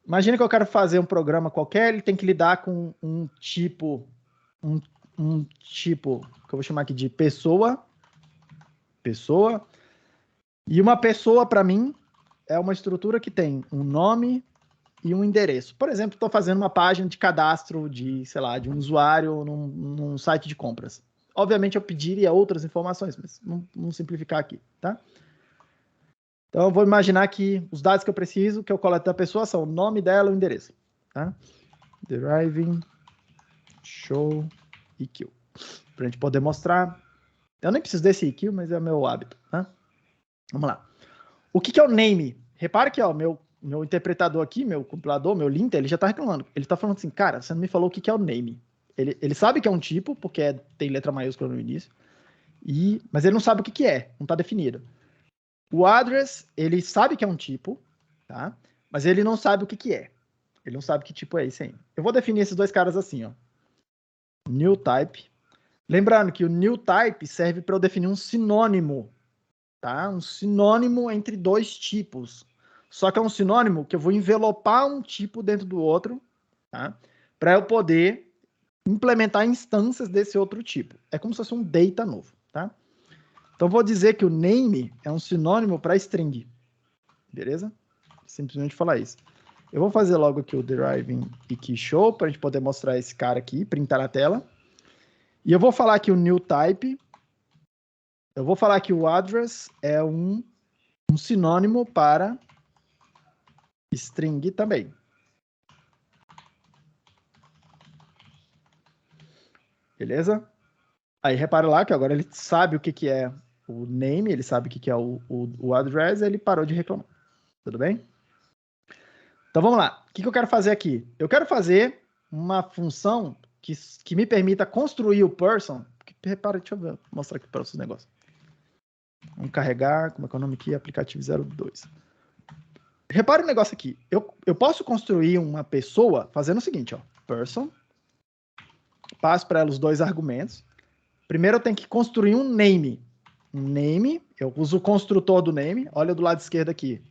Imagina que eu quero fazer um programa qualquer, ele tem que lidar com um tipo que eu vou chamar aqui de pessoa. E uma pessoa, para mim, é uma estrutura que tem um nome e um endereço. Por exemplo, estou fazendo uma página de cadastro de, sei lá, de um usuário num site de compras. Obviamente, eu pediria outras informações, mas vamos simplificar aqui, tá? Então, eu vou imaginar que os dados que eu preciso, que eu coleto da pessoa, são o nome dela e o endereço, tá? Deriving, show, EQ. Para a gente poder mostrar. Eu nem preciso desse EQ, mas é o meu hábito, tá? Vamos lá. O que é o name? Repara que, ó, meu interpretador aqui, meu compilador, meu linter, ele já está reclamando. Ele está falando assim, cara, você não me falou o que é o name. Ele sabe que é um tipo, porque tem letra maiúscula no início, mas ele não sabe o que é, não está definido. O address, ele sabe que é um tipo, tá? Mas ele não sabe o que é. Ele não sabe que tipo é esse ainda. Eu vou definir esses dois caras assim, ó. New type. Lembrando que o new type serve para eu definir um sinônimo, tá? Um sinônimo entre dois tipos. Só que é um sinônimo que eu vou envelopar um tipo dentro do outro, tá? Para eu poder implementar instâncias desse outro tipo. É como se fosse um data novo, tá? Então, vou dizer que o name é um sinônimo para string. Beleza? Simplesmente falar isso. Eu vou fazer logo aqui o deriving e key show para a gente poder mostrar esse cara aqui, printar na tela. E eu vou falar que o new type, eu vou falar que o address é um sinônimo para string também. Beleza? Aí repara lá que agora ele sabe o que é o name, ele sabe o que é o address, ele parou de reclamar. Tudo bem? Então vamos lá. O que eu quero fazer aqui? Eu quero fazer uma função que me permita construir o person. Repara, deixa eu mostrar aqui para vocês o negócio. Vamos carregar, como é que é o nome aqui? Aplicativo 02. Repara o negócio aqui. Eu posso construir uma pessoa fazendo o seguinte, ó. Person. Passo para ela os 2 argumentos. Primeiro eu tenho que construir um name. Um name, eu uso o construtor do name. Olha do lado esquerdo aqui.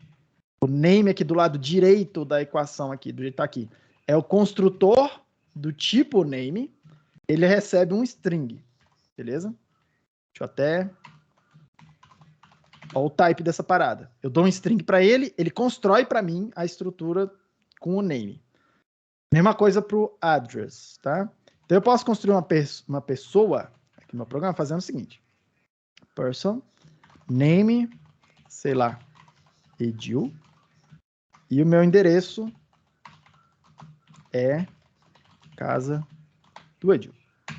O name aqui do lado direito da equação aqui, do jeito que tá aqui. É o construtor do tipo name. Ele recebe um string. Beleza? Deixa eu até... Olha o type dessa parada. Eu dou um string para ele, ele constrói para mim a estrutura com o name. Mesma coisa para o address, tá? Então eu posso construir uma pessoa aqui no meu programa fazendo o seguinte. Person, name, sei lá, Edil. E o meu endereço é casa do Edil.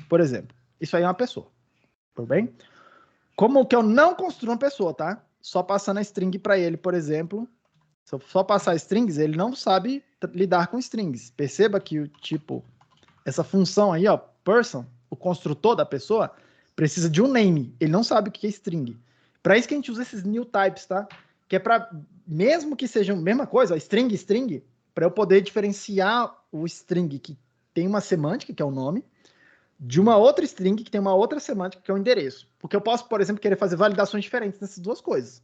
Por exemplo, isso aí é uma pessoa. Tudo bem? Como que eu não construo uma pessoa, tá? Só passando a string para ele, por exemplo. Se eu só passar strings, ele não sabe lidar com strings. Perceba que o tipo, essa função aí, ó, person, o construtor da pessoa, precisa de um name. Ele não sabe o que é string. Para isso que a gente usa esses new types, tá? Que é para, mesmo que sejam a mesma coisa, ó, string, para eu poder diferenciar o string que tem uma semântica, que é o nome, de uma outra string que tem uma outra semântica, que é o endereço. Porque eu posso, por exemplo, querer fazer validações diferentes nessas duas coisas.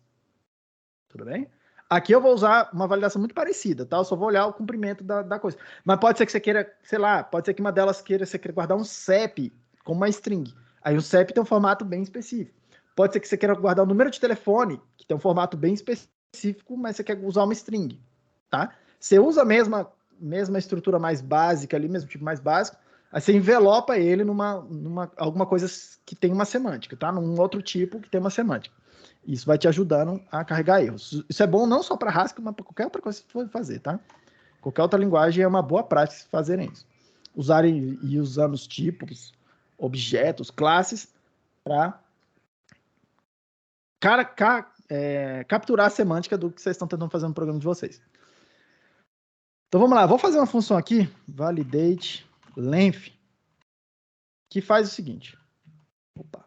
Tudo bem? Aqui eu vou usar uma validação muito parecida, tá? Eu só vou olhar o comprimento da coisa. Mas pode ser que você queira, sei lá, pode ser que uma delas você queira guardar um CEP como uma string. Aí o CEP tem um formato bem específico. Pode ser que você queira guardar o número de telefone, que tem um formato bem específico, mas você quer usar uma string, tá? Você usa a mesma estrutura mais básica ali, mesmo tipo mais básico, aí você envelopa ele numa alguma coisa que tem uma semântica, tá? Num outro tipo que tem uma semântica. Isso vai te ajudando a carregar erros. Isso é bom não só para Haskell, mas para qualquer outra coisa que você for fazer, tá? Qualquer outra linguagem é uma boa prática fazerem isso. Usarem e usando os tipos, objetos, classes, para capturar a semântica do que vocês estão tentando fazer no programa de vocês. Então vamos lá, vou fazer uma função aqui, validate length, que faz o seguinte. Opa.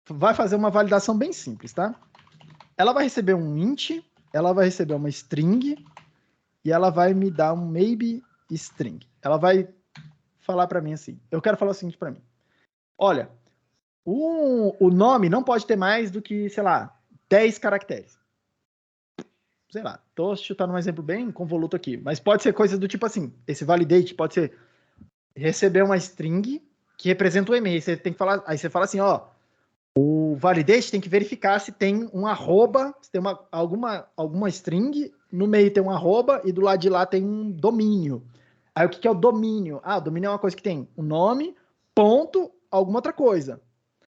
Vai fazer uma validação bem simples, tá? Ela vai receber um int, ela vai receber uma string e ela vai me dar um maybe string. Ela vai falar para mim assim, eu quero falar o seguinte para mim. Olha, o nome não pode ter mais do que, sei lá, 10 caracteres. Sei lá, tô chutando um exemplo bem convoluto aqui, mas pode ser coisa do tipo assim, esse validate pode ser receber uma string que representa o e-mail. Você tem que falar, aí você fala assim, ó, o validate tem que verificar se tem um arroba, se tem alguma string, no meio tem um arroba e do lado de lá tem um domínio. Aí o que é o domínio? Ah, o domínio é uma coisa que tem o nome, ponto, alguma outra coisa.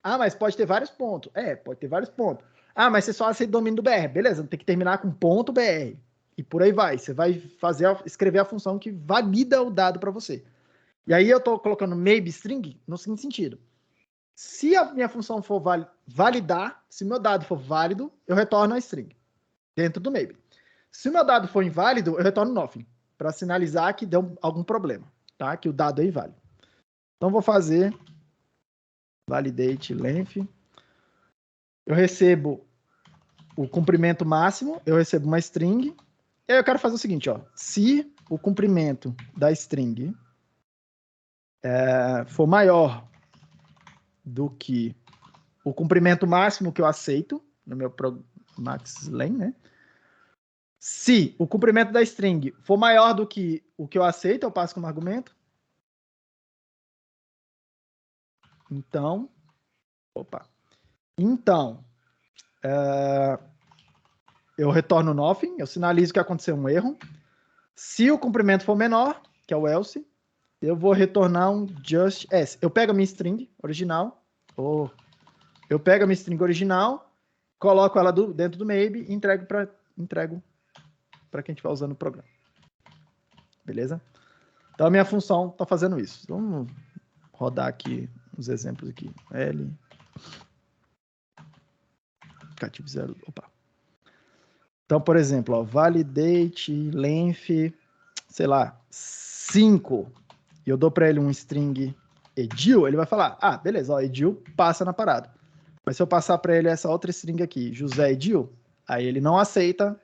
Ah, mas pode ter vários pontos. Pode ter vários pontos. Ah, mas você só aceita o domínio do BR. Beleza, tem que terminar com ponto .br. E por aí vai. Você vai escrever a função que valida o dado para você. E aí eu estou colocando maybe string no seguinte sentido. Se a minha função for validar, se meu dado for válido, eu retorno a string dentro do maybe. Se o meu dado for inválido, eu retorno nothing, para sinalizar que deu algum problema, tá? Que o dado é inválido. Então vou fazer validate length. Eu recebo o comprimento máximo, eu recebo uma string. E aí eu quero fazer o seguinte, ó. Se o comprimento da string for maior do que o comprimento máximo que eu aceito no meu maxlen, né? Se o comprimento da string for maior do que o que eu aceito, eu passo como argumento. Então, eu retorno nothing, eu sinalizo que aconteceu um erro. Se o comprimento for menor, que é o else, eu vou retornar um just s. Eu pego a minha string original, coloco ela dentro do maybe e entrego para quem estiver usando o programa. Beleza? Então a minha função está fazendo isso. Vamos rodar aqui uns exemplos aqui. L. Aplicativo 0. Opa. Então, por exemplo, ó, validate length sei lá, 5, e eu dou para ele um string Edil, ele vai falar, ah, beleza, ó, Edil passa na parada. Mas se eu passar para ele essa outra string aqui, José Edil, aí ele não aceita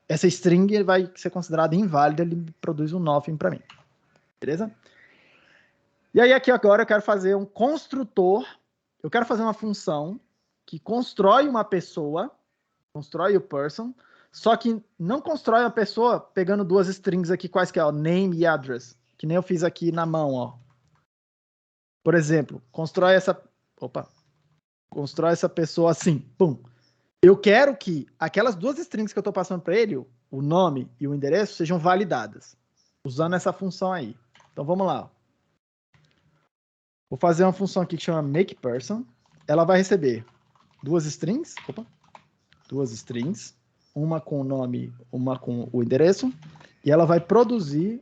essa string, ele vai ser considerada inválida, ele produz um nothing para mim. Beleza? E aí aqui agora eu quero fazer um construtor, eu quero fazer uma função que constrói uma pessoa, constrói o person, só que não constrói uma pessoa pegando duas strings aqui, quais que é, ó, name e address, que nem eu fiz aqui na mão, ó. Por exemplo, constrói essa pessoa assim, pum. Eu quero que aquelas duas strings que eu estou passando para ele, o nome e o endereço, sejam validadas, usando essa função aí. Então vamos lá. Vou fazer uma função aqui que chama makePerson. Ela vai receber duas strings, uma com o nome, uma com o endereço, e ela vai produzir,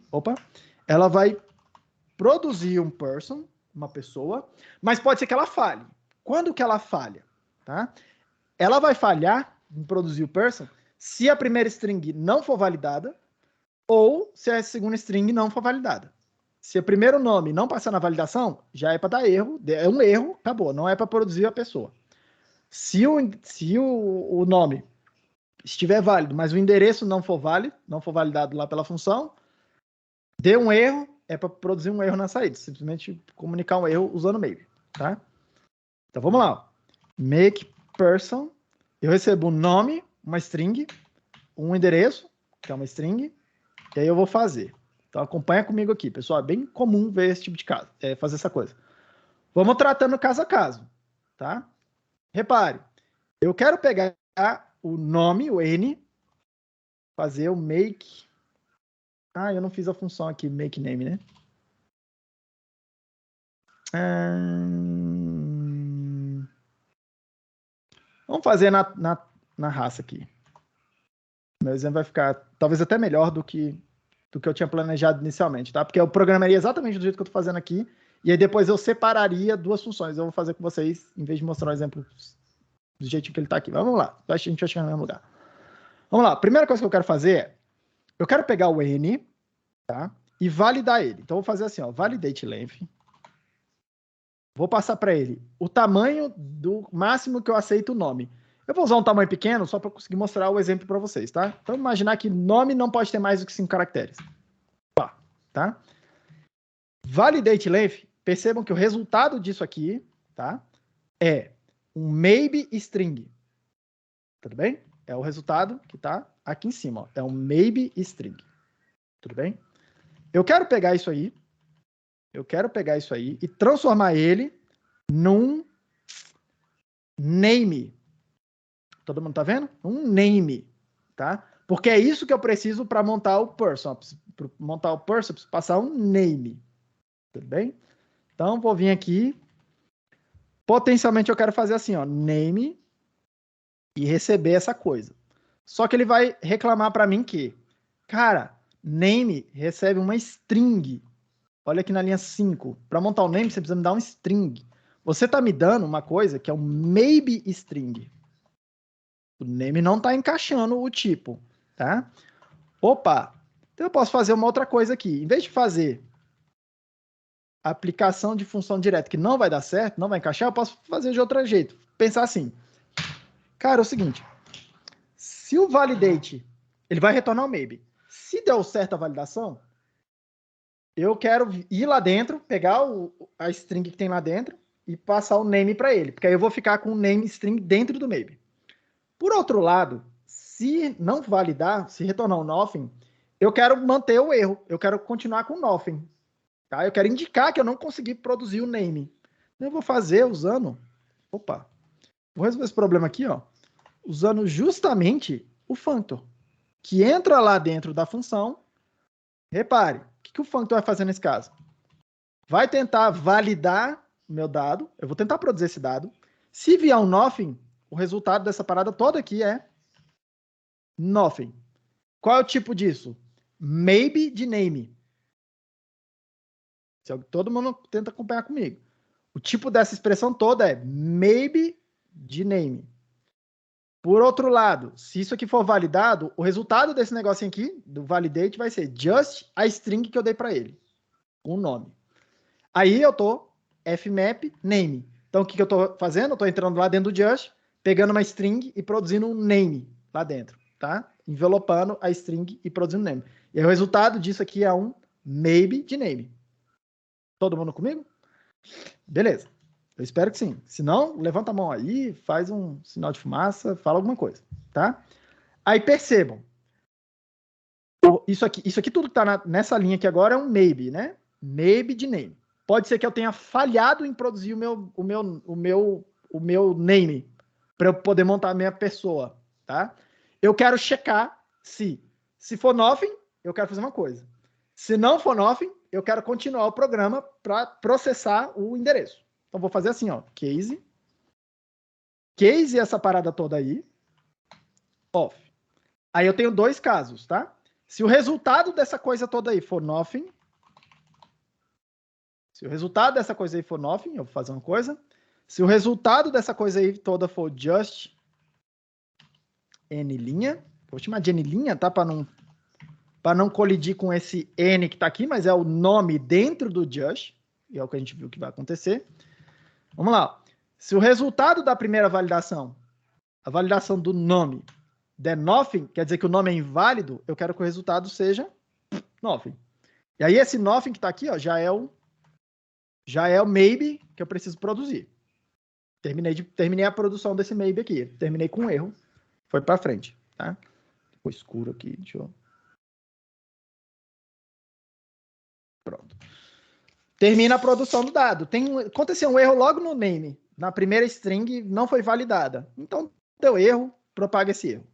um person, uma pessoa, mas pode ser que ela falhe. Quando que ela falha? Tá? Ela vai falhar em produzir o person se a primeira string não for validada ou se a segunda string não for validada. Se o primeiro nome não passar na validação, já é para dar erro, é um erro, acabou, não é para produzir a pessoa. Se o nome estiver válido, mas o endereço não for válido, não for validado lá pela função, deu um erro, é para produzir um erro na saída, simplesmente comunicar um erro usando maybe, tá? Então vamos lá. Make person, eu recebo um nome, uma string, um endereço, que é uma string, e aí eu vou fazer. Então acompanha comigo aqui, pessoal. É bem comum ver esse tipo de caso, fazer essa coisa. Vamos tratando caso a caso, tá? Repare, eu quero pegar o nome, o N, fazer o make. Ah, eu não fiz a função aqui, make name, né? Vamos fazer na raça aqui. Meu exemplo vai ficar talvez até melhor do que eu tinha planejado inicialmente, tá? Porque eu programaria exatamente do jeito que eu tô fazendo aqui, e aí depois eu separaria duas funções. Eu vou fazer com vocês, em vez de mostrar um exemplo do jeitinho que ele tá aqui. Vamos lá, a gente vai chegar no mesmo lugar. Vamos lá, a primeira coisa que eu quero fazer é, eu quero pegar o N, tá? E validar ele. Então eu vou fazer assim, ó, validate length. Vou passar para ele o tamanho do máximo que eu aceito o nome. Eu vou usar um tamanho pequeno só para conseguir mostrar o exemplo para vocês, tá? Então imaginar que nome não pode ter mais do que 5 caracteres. Tá? Validate length, percebam que o resultado disso aqui, tá? É um maybe string. Tudo bem? É o resultado que tá aqui em cima, ó. É um maybe string. Tudo bem? Eu quero pegar isso aí e transformar ele num name. Todo mundo tá vendo? Um name, tá? Porque é isso que eu preciso para montar o person. Para montar o person, eu preciso passar um name. Tudo bem? Então, vou vir aqui. Potencialmente, eu quero fazer assim, ó, name e receber essa coisa. Só que ele vai reclamar para mim que, cara, name recebe uma string. Olha aqui na linha 5. Para montar o name, você precisa me dar um string. Você está me dando uma coisa que é um maybe string. O name não está encaixando o tipo, tá? Opa! Então eu posso fazer uma outra coisa aqui. Em vez de fazer aplicação de função direta que não vai dar certo, não vai encaixar, eu posso fazer de outro jeito. Pensar assim. Cara, é o seguinte. Se o validate, ele vai retornar o maybe. Se deu certo a validação, eu quero ir lá dentro, pegar a string que tem lá dentro e passar o name para ele, porque aí eu vou ficar com o name string dentro do maybe. Por outro lado, se não validar, se retornar um nothing, eu quero manter o erro, eu quero continuar com o nothing. Tá? Eu quero indicar que eu não consegui produzir o name. Eu vou fazer usando... Vou resolver esse problema aqui, ó, usando justamente o functor, que entra lá dentro da função. Repare, o que o functor vai fazer nesse caso? Vai tentar validar o meu dado, eu vou tentar produzir esse dado. Se vier um nothing, o resultado dessa parada toda aqui é nothing. Qual é o tipo disso? Maybe de name. Todo mundo tenta acompanhar comigo. O tipo dessa expressão toda é maybe de name. Por outro lado, se isso aqui for validado, o resultado desse negocinho aqui, do validate, vai ser just a string que eu dei para ele, com o nome. Aí eu tô fmap name. Então, o que eu tô fazendo? Eu tô entrando lá dentro do just, pegando uma string e produzindo um name lá dentro, tá? Envelopando a string e produzindo name. E aí, o resultado disso aqui é um maybe de name. Todo mundo comigo? Beleza. Eu espero que sim. Se não, levanta a mão aí, faz um sinal de fumaça, fala alguma coisa, tá? Aí percebam. Isso aqui tudo que tá nessa linha aqui agora é um maybe, né? Maybe de name. Pode ser que eu tenha falhado em produzir o meu name para eu poder montar a minha pessoa, tá? Eu quero checar se for nothing, eu quero fazer uma coisa. Se não for nothing, eu quero continuar o programa para processar o endereço. Então vou fazer assim, ó, case essa parada toda aí, off. Aí eu tenho dois casos, tá? Se o resultado dessa coisa toda aí for nothing, se o resultado dessa coisa aí for nothing, eu vou fazer uma coisa. Se o resultado dessa coisa aí toda for just n', vou chamar de n', tá? Para não colidir com esse n que está aqui, mas é o nome dentro do just, e é o que a gente viu que vai acontecer. Vamos lá. Se o resultado da primeira validação, a validação do nome, der nothing, quer dizer que o nome é inválido, eu quero que o resultado seja nothing. E aí esse nothing que está aqui, ó, já é o maybe que eu preciso produzir. Terminei a produção desse maybe aqui. Terminei com um erro. Foi para frente, tá? Ficou escuro aqui, deixa eu... Pronto. Termina a produção do dado. Aconteceu um erro logo no name. Na primeira string não foi validada. Então, deu erro, propaga esse erro.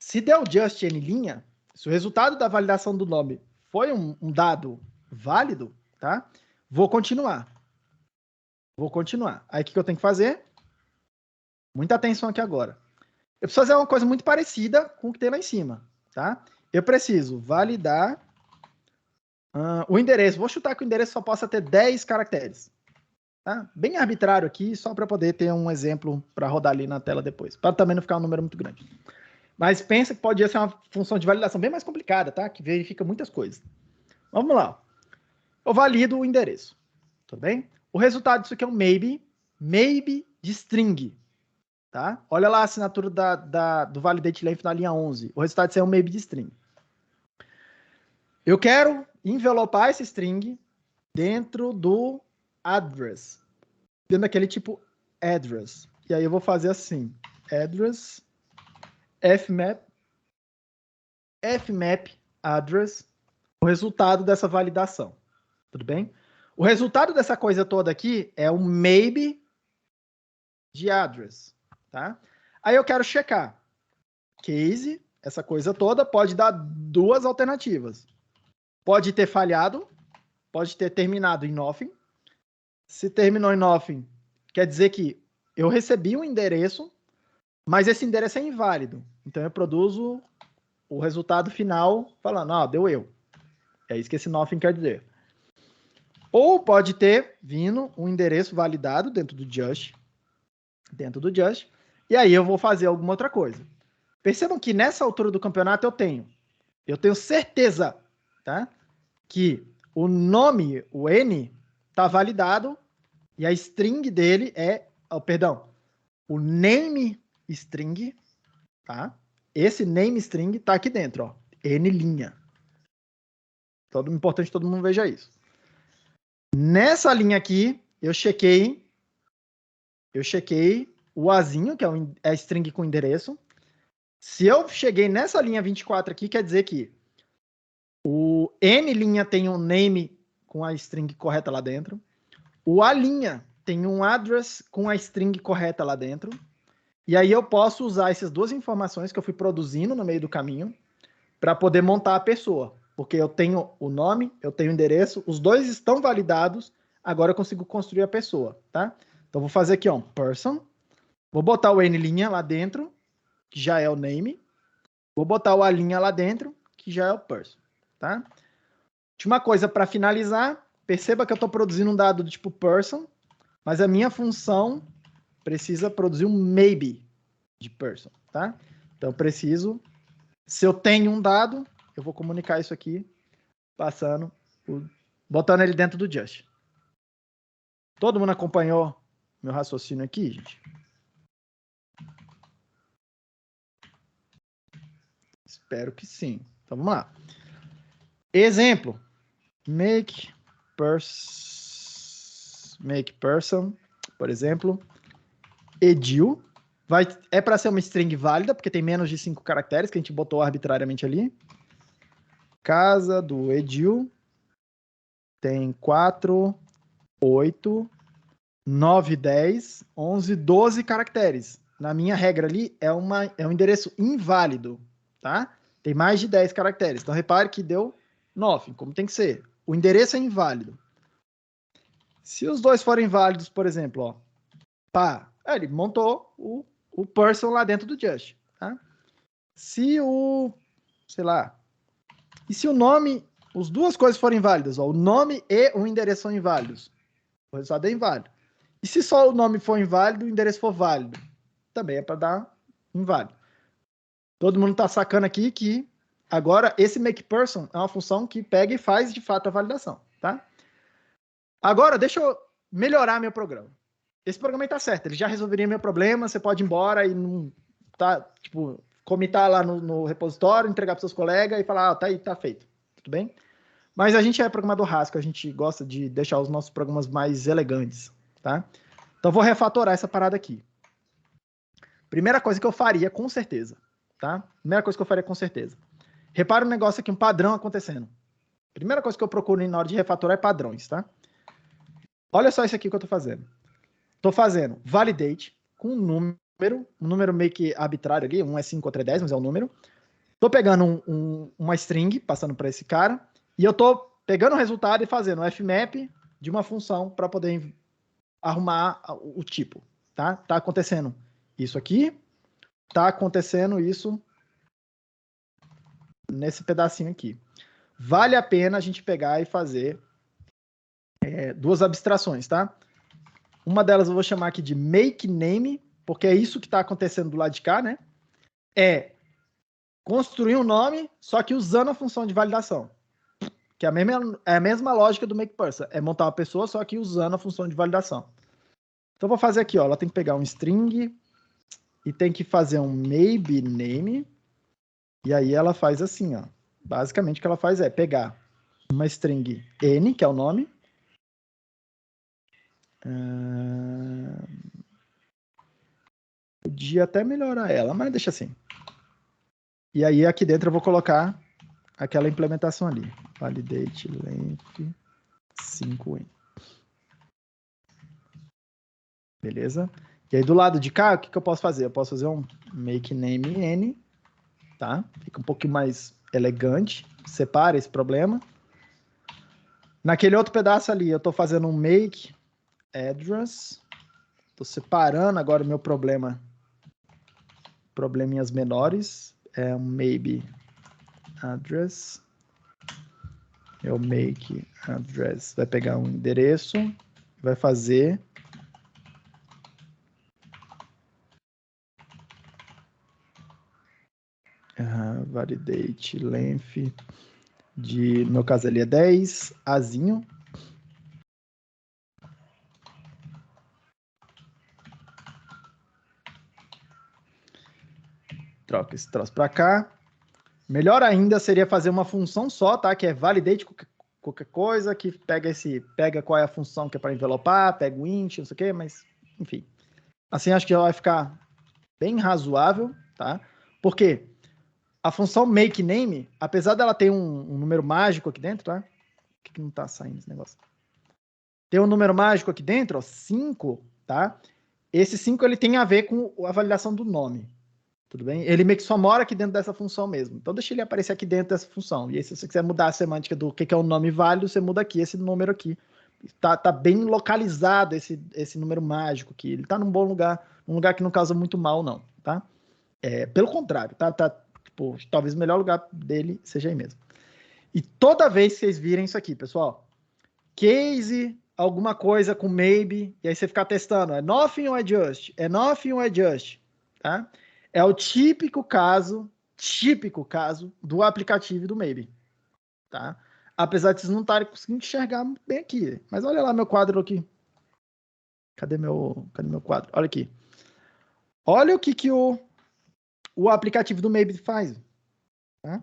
Se deu just n', se o resultado da validação do nome foi um dado válido, tá? Vou continuar. Aí, o que eu tenho que fazer? Muita atenção aqui agora. Eu preciso fazer uma coisa muito parecida com o que tem lá em cima, tá? Eu preciso validar o endereço. Vou chutar que o endereço só possa ter 10 caracteres. Tá? Bem arbitrário aqui, só para poder ter um exemplo para rodar ali na tela depois. Para também não ficar um número muito grande. Mas pensa que pode ser uma função de validação bem mais complicada, tá? Que verifica muitas coisas. Vamos lá. Eu valido o endereço. Tudo bem? O resultado disso aqui é um maybe de string. Tá? Olha lá a assinatura do validate length na linha 11. O resultado disso é um maybe de string. Eu quero envelopar esse string dentro do address. Dentro daquele tipo address. E aí eu vou fazer assim. Address fmap address. O resultado dessa validação. Tudo bem? O resultado dessa coisa toda aqui é um maybe de address. Tá? Aí eu quero checar. Case, essa coisa toda, pode dar duas alternativas. Pode ter falhado, pode ter terminado em nothing. Se terminou em nothing, quer dizer que eu recebi um endereço, mas esse endereço é inválido. Então eu produzo o resultado final falando, deu erro. É isso que esse nothing quer dizer. Ou pode ter vindo um endereço validado dentro do just, e aí eu vou fazer alguma outra coisa. Percebam que nessa altura do campeonato eu tenho certeza, tá? Que o nome, o N, está validado e a string dele o name string, tá? Esse name string está aqui dentro, ó, N'. Importante que todo mundo veja isso. Nessa linha aqui, eu chequei o Azinho, que é a string com endereço. Se eu cheguei nessa linha 24 aqui, quer dizer que o N' tem um name com a string correta lá dentro. O A' tem um address com a string correta lá dentro. E aí eu posso usar essas duas informações que eu fui produzindo no meio do caminho para poder montar a pessoa. Porque eu tenho o nome, eu tenho o endereço, os dois estão validados, agora eu consigo construir a pessoa, tá? Então vou fazer aqui, ó, person. Vou botar o N' lá dentro, que já é o name. Vou botar o A' lá dentro, que já é o person, tá? Última coisa para finalizar, perceba que eu estou produzindo um dado do tipo person, mas a minha função precisa produzir um maybe de person, tá? Então, eu preciso, se eu tenho um dado, eu vou comunicar isso aqui, botando ele dentro do just. Todo mundo acompanhou meu raciocínio aqui, gente? Espero que sim. Então, vamos lá. Exemplo. Make person, por exemplo, Edil. É para ser uma string válida, porque tem menos de 5 caracteres, que a gente botou arbitrariamente ali. Casa do Edil tem 4, 8, 9, 10, 11, 12 caracteres. Na minha regra ali, é um endereço inválido, tá? Tem mais de 10 caracteres. Então, repare que deu 9, como tem que ser. O endereço é inválido. Se os dois forem válidos, por exemplo, ó, pá, ele montou o person lá dentro do just, tá? Se sei lá, e se o nome, as duas coisas forem válidas, ó, o nome e o endereço são inválidos, o resultado é inválido. E se só o nome for inválido, o endereço for válido, também é para dar inválido. Todo mundo tá sacando aqui que agora esse makePerson é uma função que pega e faz de fato a validação, tá? Agora, deixa eu melhorar meu programa. Esse programa aí tá certo, ele já resolveria meu problema, você pode ir embora e não tá, tipo, comitar lá no repositório, entregar para seus colegas e falar, tá aí, tá feito. Tudo bem? Mas a gente é programador Haskell, a gente gosta de deixar os nossos programas mais elegantes, tá? Então, vou refatorar essa parada aqui. Primeira coisa que eu faria, com certeza, tá? Primeira coisa que eu faria, com certeza. Repara um negócio aqui, um padrão acontecendo. Primeira coisa que eu procuro na hora de refatorar é padrões, tá? Olha só isso aqui que eu tô fazendo. Tô fazendo validate com um número meio que arbitrário ali, um é 5, outro é 10, mas é um número. Tô pegando uma string, passando para esse cara, e eu tô pegando o resultado e fazendo um fmap de uma função para poder arrumar o tipo, tá? Tá acontecendo isso aqui, tá acontecendo isso nesse pedacinho aqui. Vale a pena a gente pegar e fazer duas abstrações, tá? Uma delas eu vou chamar aqui de make name, porque é isso que está acontecendo do lado de cá, né? É construir um nome, só que usando a função de validação. Que é a mesma lógica do makePerson. É montar uma pessoa, só que usando a função de validação. Então, eu vou fazer aqui, ó. Ela tem que pegar um string e tem que fazer um maybe name. E aí ela faz assim, ó. Basicamente, o que ela faz é pegar uma string n, que é o nome. Podia até melhorar ela, mas deixa assim. E aí, aqui dentro, eu vou colocar aquela implementação ali. Validate length 5n. Beleza? E aí, do lado de cá, o que eu posso fazer? Eu posso fazer um make name n, tá? Fica um pouquinho mais elegante. Separa esse problema. Naquele outro pedaço ali, eu estou fazendo um make address. Estou separando agora o meu probleminhas menores. É um maybe address. É o make address. Vai pegar um endereço, vai fazer validate length de, no meu caso ali é 10, azinho. Troca esse troço para cá. Melhor ainda seria fazer uma função só, tá? Que é validate qualquer coisa, que pega qual é a função que é para envelopar, pega o int, não sei o quê, mas enfim. Assim acho que já vai ficar bem razoável, tá? Porque a função make name, apesar dela ter um número mágico aqui dentro, tá? Por que não tá saindo esse negócio? Tem um número mágico aqui dentro, ó, 5, tá? Esse 5 ele tem a ver com a validação do nome. Tudo bem? Ele meio que só mora aqui dentro dessa função mesmo. Então, deixa ele aparecer aqui dentro dessa função. E aí, se você quiser mudar a semântica do que é um nome válido, você muda aqui, esse número aqui. Tá bem localizado esse número mágico aqui. Ele tá num bom lugar, um lugar que não causa muito mal, não, tá? Pelo contrário, tá? Tipo, talvez o melhor lugar dele seja aí mesmo. E toda vez que vocês virem isso aqui, pessoal, case alguma coisa com maybe, e aí você ficar testando, é nothing ou é just? É nothing ou é just? Tá? É o típico caso do aplicativo do maybe. Tá? Apesar de vocês não estarem conseguindo enxergar bem aqui. Mas olha lá meu quadro aqui. Cadê meu quadro? Olha aqui. Olha o que o aplicativo do maybe faz. Tá?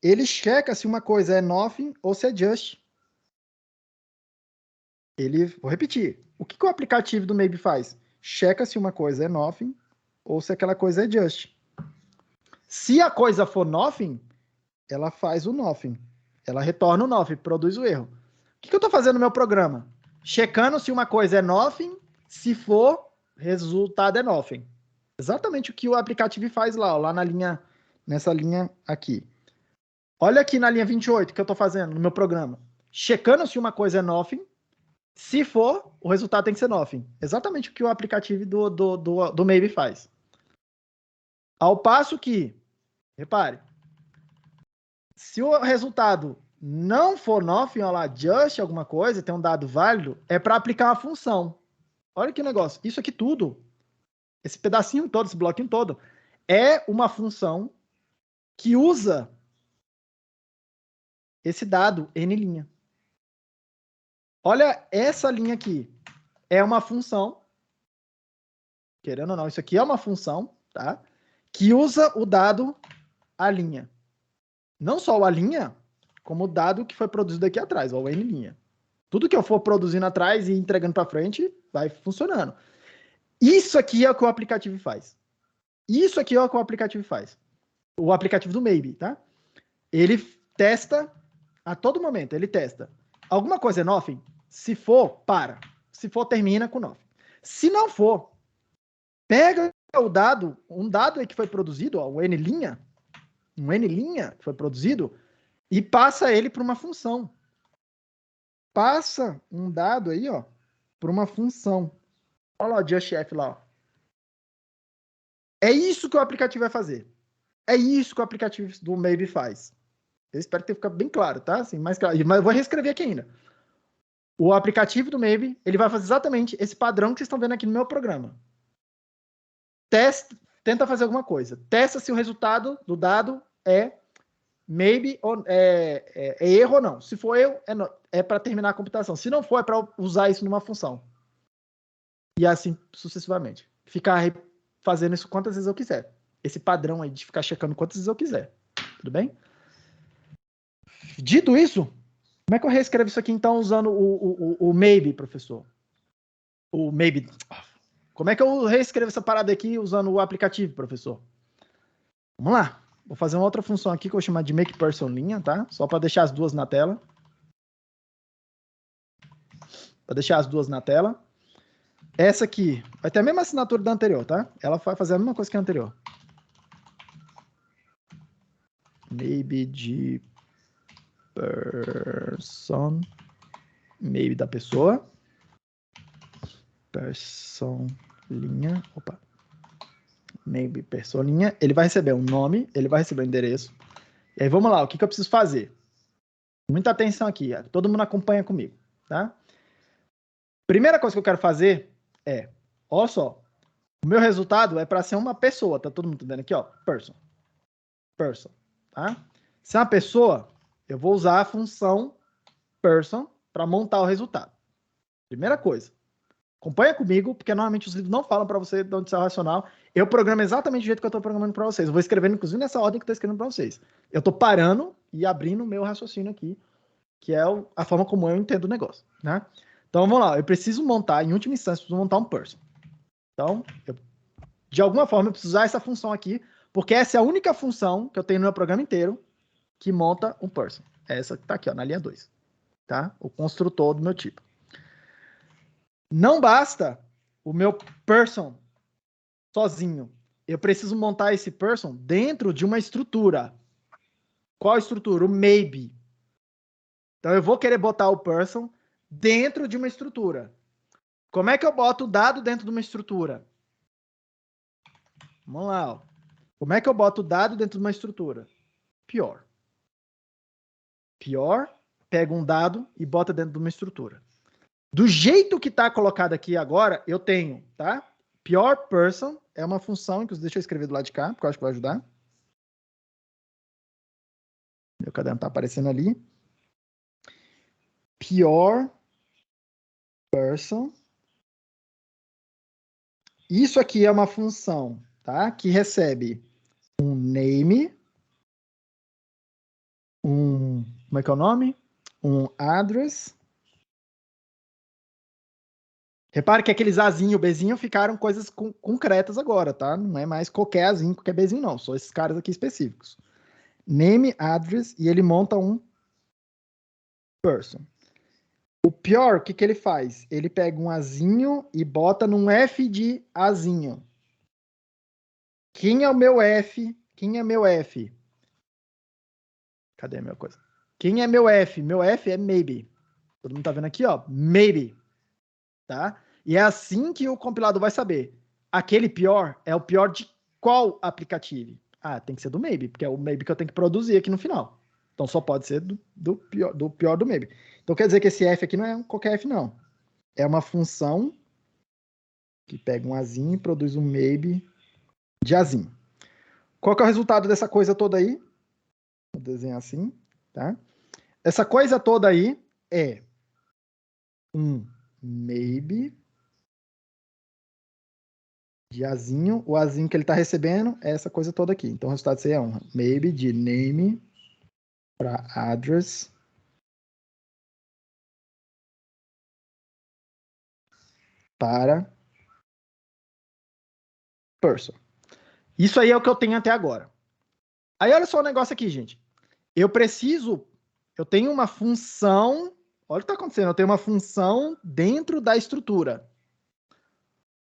Ele checa se uma coisa é nothing ou se é just. Vou repetir. O que o aplicativo do maybe faz? Checa se uma coisa é nothing ou se aquela coisa é just. Se a coisa for nothing, ela faz o nothing. Ela retorna o nothing, produz o erro. O que eu estou fazendo no meu programa? Checando se uma coisa é nothing, se for, resultado é nothing. Exatamente o que o aplicativo faz lá, ó, lá nessa linha aqui. Olha aqui na linha 28 que eu estou fazendo no meu programa. Checando se uma coisa é nothing, se for, o resultado tem que ser nothing. Exatamente o que o aplicativo do maybe faz. Ao passo que, repare, se o resultado não for nothing, olha lá, just alguma coisa, tem um dado válido, é para aplicar uma função. Olha que negócio. Isso aqui tudo, esse pedacinho todo, esse bloquinho todo, é uma função que usa esse dado n'. Olha essa linha aqui. É uma função, querendo ou não, isso aqui é uma função, tá? Que usa o dado a'. Não só o a', como o dado que foi produzido aqui atrás, o n'. Tudo que eu for produzindo atrás e entregando para frente, vai funcionando. Isso aqui é o que o aplicativo faz. Isso aqui é o que o aplicativo faz. O aplicativo do Maybe, tá? Ele testa a todo momento, ele testa. Alguma coisa é nothing? Se for, para. Se for, termina com nothing. Se não for, pega o dado, um dado aí que foi produzido, ó, um n', que foi produzido, e passa ele para uma função. Passa um dado aí, ó, para uma função. Olha lá o justF lá, ó. É isso que o aplicativo vai fazer. É isso que o aplicativo do Maybe faz. Eu espero que tenha ficado bem claro, tá? Assim, mais claro. Mas eu vou reescrever aqui ainda. O aplicativo do Maybe, ele vai fazer exatamente esse padrão que vocês estão vendo aqui no meu programa. Tenta fazer alguma coisa. Testa se o resultado do dado é maybe ou é erro ou não. Se for erro, é para terminar a computação. Se não for, é para usar isso numa função. E assim sucessivamente. Ficar fazendo isso quantas vezes eu quiser. Esse padrão aí de ficar checando quantas vezes eu quiser. Tudo bem? Dito isso, como é que eu reescrevo isso aqui, então, usando o maybe, professor? O maybe. Como é que eu reescrevo essa parada aqui usando o aplicativo, professor? Vamos lá. Vou fazer uma outra função aqui que eu vou chamar de makePerson linha, tá? Só para deixar as duas na tela. Para deixar as duas na tela. Essa aqui vai ter a mesma assinatura da anterior, tá? Ela vai fazer a mesma coisa que a anterior. Maybe de person. Maybe da pessoa. Person linha. Opa. Maybe person linha. Ele vai receber um nome, ele vai receber um endereço. E aí vamos lá, o que eu preciso fazer? Muita atenção aqui, todo mundo acompanha comigo, tá? Primeira coisa que eu quero fazer é, olha só, o meu resultado é para ser uma pessoa, tá todo mundo vendo aqui, ó, person, tá? Se é uma pessoa, eu vou usar a função person para montar o resultado. Primeira coisa, acompanha comigo, porque normalmente os livros não falam para você de onde sai o racional. Eu programo exatamente do jeito que eu estou programando para vocês. Eu vou escrevendo, inclusive, nessa ordem que eu estou escrevendo para vocês. Eu estou parando e abrindo o meu raciocínio aqui, que é a forma como eu entendo o negócio, né? Então, vamos lá. Eu preciso montar, em última instância, preciso montar um person. Então, de alguma forma, eu preciso usar essa função aqui, porque essa é a única função que eu tenho no meu programa inteiro que monta um person. É essa que está aqui, ó, na linha 2. Tá? O construtor do meu tipo. Não basta o meu person sozinho. Eu preciso montar esse person dentro de uma estrutura. Qual estrutura? O maybe. Então, eu vou querer botar o person dentro de uma estrutura. Como é que eu boto o dado dentro de uma estrutura? Vamos lá. Ó. Como é que eu boto o dado dentro de uma estrutura? Pior. Pega um dado e bota dentro de uma estrutura. Do jeito que está colocado aqui agora, eu tenho, tá? Pure person é uma função, inclusive deixa eu escrever do lado de cá, porque eu acho que vai ajudar. Meu caderno está aparecendo ali. Pure person. Isso aqui é uma função, tá? Que recebe um name, como é que é o nome? Um address. Repare que aqueles Azinho e o Bzinho ficaram coisas concretas agora, tá? Não é mais qualquer Azinho, qualquer Bzinho, não. Só esses caras aqui específicos. Name, address, e ele monta um person. O pior, o que que ele faz? Ele pega um Azinho e bota num F de Azinho. Quem é o meu F? Quem é meu F? Cadê a minha coisa? Quem é meu F? Meu F é maybe. Todo mundo tá vendo aqui, ó. Maybe. Tá? E é assim que o compilador vai saber. Aquele pior é o pior de qual aplicativo? Ah, tem que ser do maybe, porque é o maybe que eu tenho que produzir aqui no final. Então só pode ser do pior do maybe. Então quer dizer que esse F aqui não é qualquer F, não. É uma função que pega um Azinho e produz um maybe de Azinho. Qual que é o resultado dessa coisa toda aí? Vou desenhar assim, tá? Essa coisa toda aí é um maybe de Azinho. O Azinho que ele está recebendo é essa coisa toda aqui. Então o resultado disso aí é um maybe de name para address para person. Isso aí é o que eu tenho até agora. Aí olha só o negócio aqui, gente. Eu tenho uma função, olha o que está acontecendo, eu tenho uma função dentro da estrutura.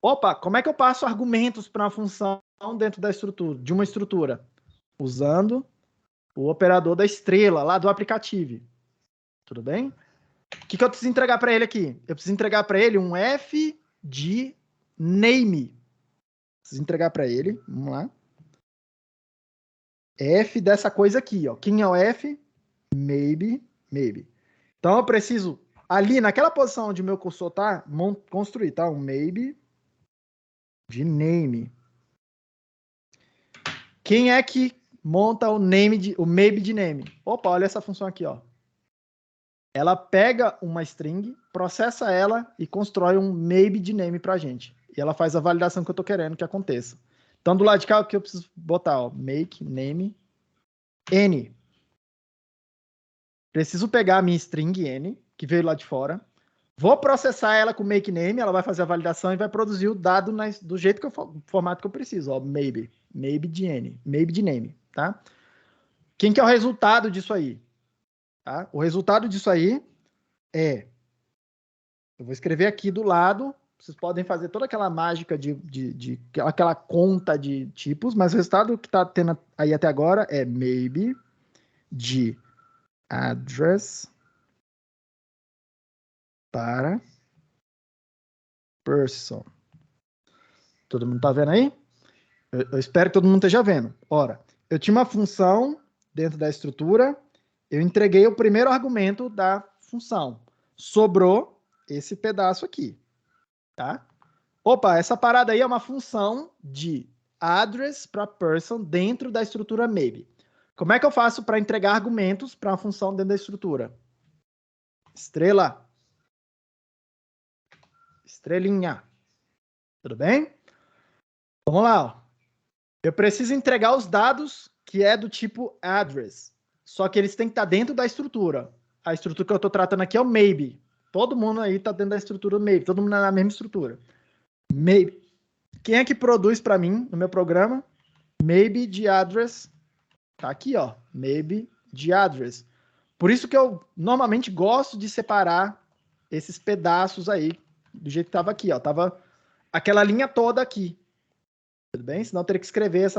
Opa, como é que eu passo argumentos para uma função dentro da estrutura, de uma estrutura? Usando o operador da estrela lá do aplicativo. Tudo bem? O que eu preciso entregar para ele aqui? Eu preciso entregar para ele um F de name. Preciso entregar para ele, vamos lá. F dessa coisa aqui, ó. Quem é o F? Maybe, maybe. Então eu preciso, ali naquela posição onde o meu cursor tá, construir, tá? Um maybe de name. Quem é que monta o maybe de name? Opa, olha essa função aqui, ó. Ela pega uma string, processa ela e constrói um maybe de name pra gente. E ela faz a validação que eu tô querendo que aconteça. Então, do lado de cá, o que eu preciso botar? Ó, make name n. Preciso pegar a minha string n, que veio lá de fora. Vou processar ela com make name, ela vai fazer a validação e vai produzir o dado do jeito que formato que eu preciso. Ó, maybe de n, maybe de name, tá? Quem que é o resultado disso aí? Tá? O resultado disso aí é... Eu vou escrever aqui do lado. Vocês podem fazer toda aquela mágica de aquela conta de tipos, mas o resultado que está tendo aí até agora é maybe de address para person. Todo mundo está vendo aí? Eu espero que todo mundo esteja vendo. Ora, eu tinha uma função dentro da estrutura, eu entreguei o primeiro argumento da função. Sobrou esse pedaço aqui, tá? Opa, essa parada aí é uma função de address para person dentro da estrutura maybe. Como é que eu faço para entregar argumentos para uma função dentro da estrutura? Estrela. Estrelinha. Tudo bem? Vamos lá. Ó. Eu preciso entregar os dados que é do tipo address. Só que eles têm que estar dentro da estrutura. A estrutura que eu estou tratando aqui é o maybe. Todo mundo aí está dentro da estrutura maybe. Todo mundo na mesma estrutura. Maybe. Quem é que produz para mim no meu programa? Maybe de address. Tá aqui, ó. Maybe de address. Por isso que eu normalmente gosto de separar esses pedaços aí do jeito que estava aqui, ó. Tava aquela linha toda aqui. Tudo bem? Senão eu teria que escrever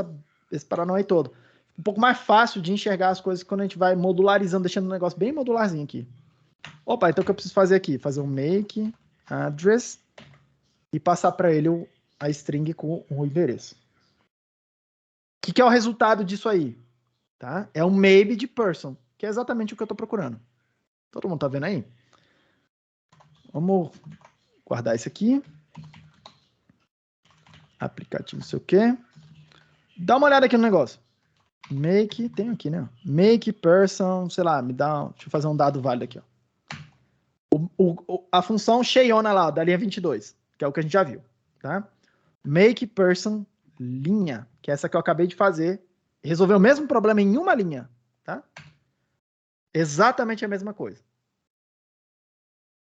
esse paranauê todo. Um pouco mais fácil de enxergar as coisas quando a gente vai modularizando, deixando o negócio bem modularzinho aqui. Opa, então o que eu preciso fazer aqui? Fazer um make address e passar para ele a string com o endereço. O que é o resultado disso aí? Tá? É um maybe de person, que é exatamente o que eu estou procurando. Todo mundo está vendo aí? Vamos guardar isso aqui. Aplicativo não sei o quê. Dá uma olhada aqui no negócio. Make, tem aqui, né? Make person, sei lá, deixa eu fazer um dado válido aqui, ó. A função Sheiona lá, da linha 22, que é o que a gente já viu, tá? Make person linha, que é essa que eu acabei de fazer, resolveu o mesmo problema em uma linha, tá? Exatamente a mesma coisa.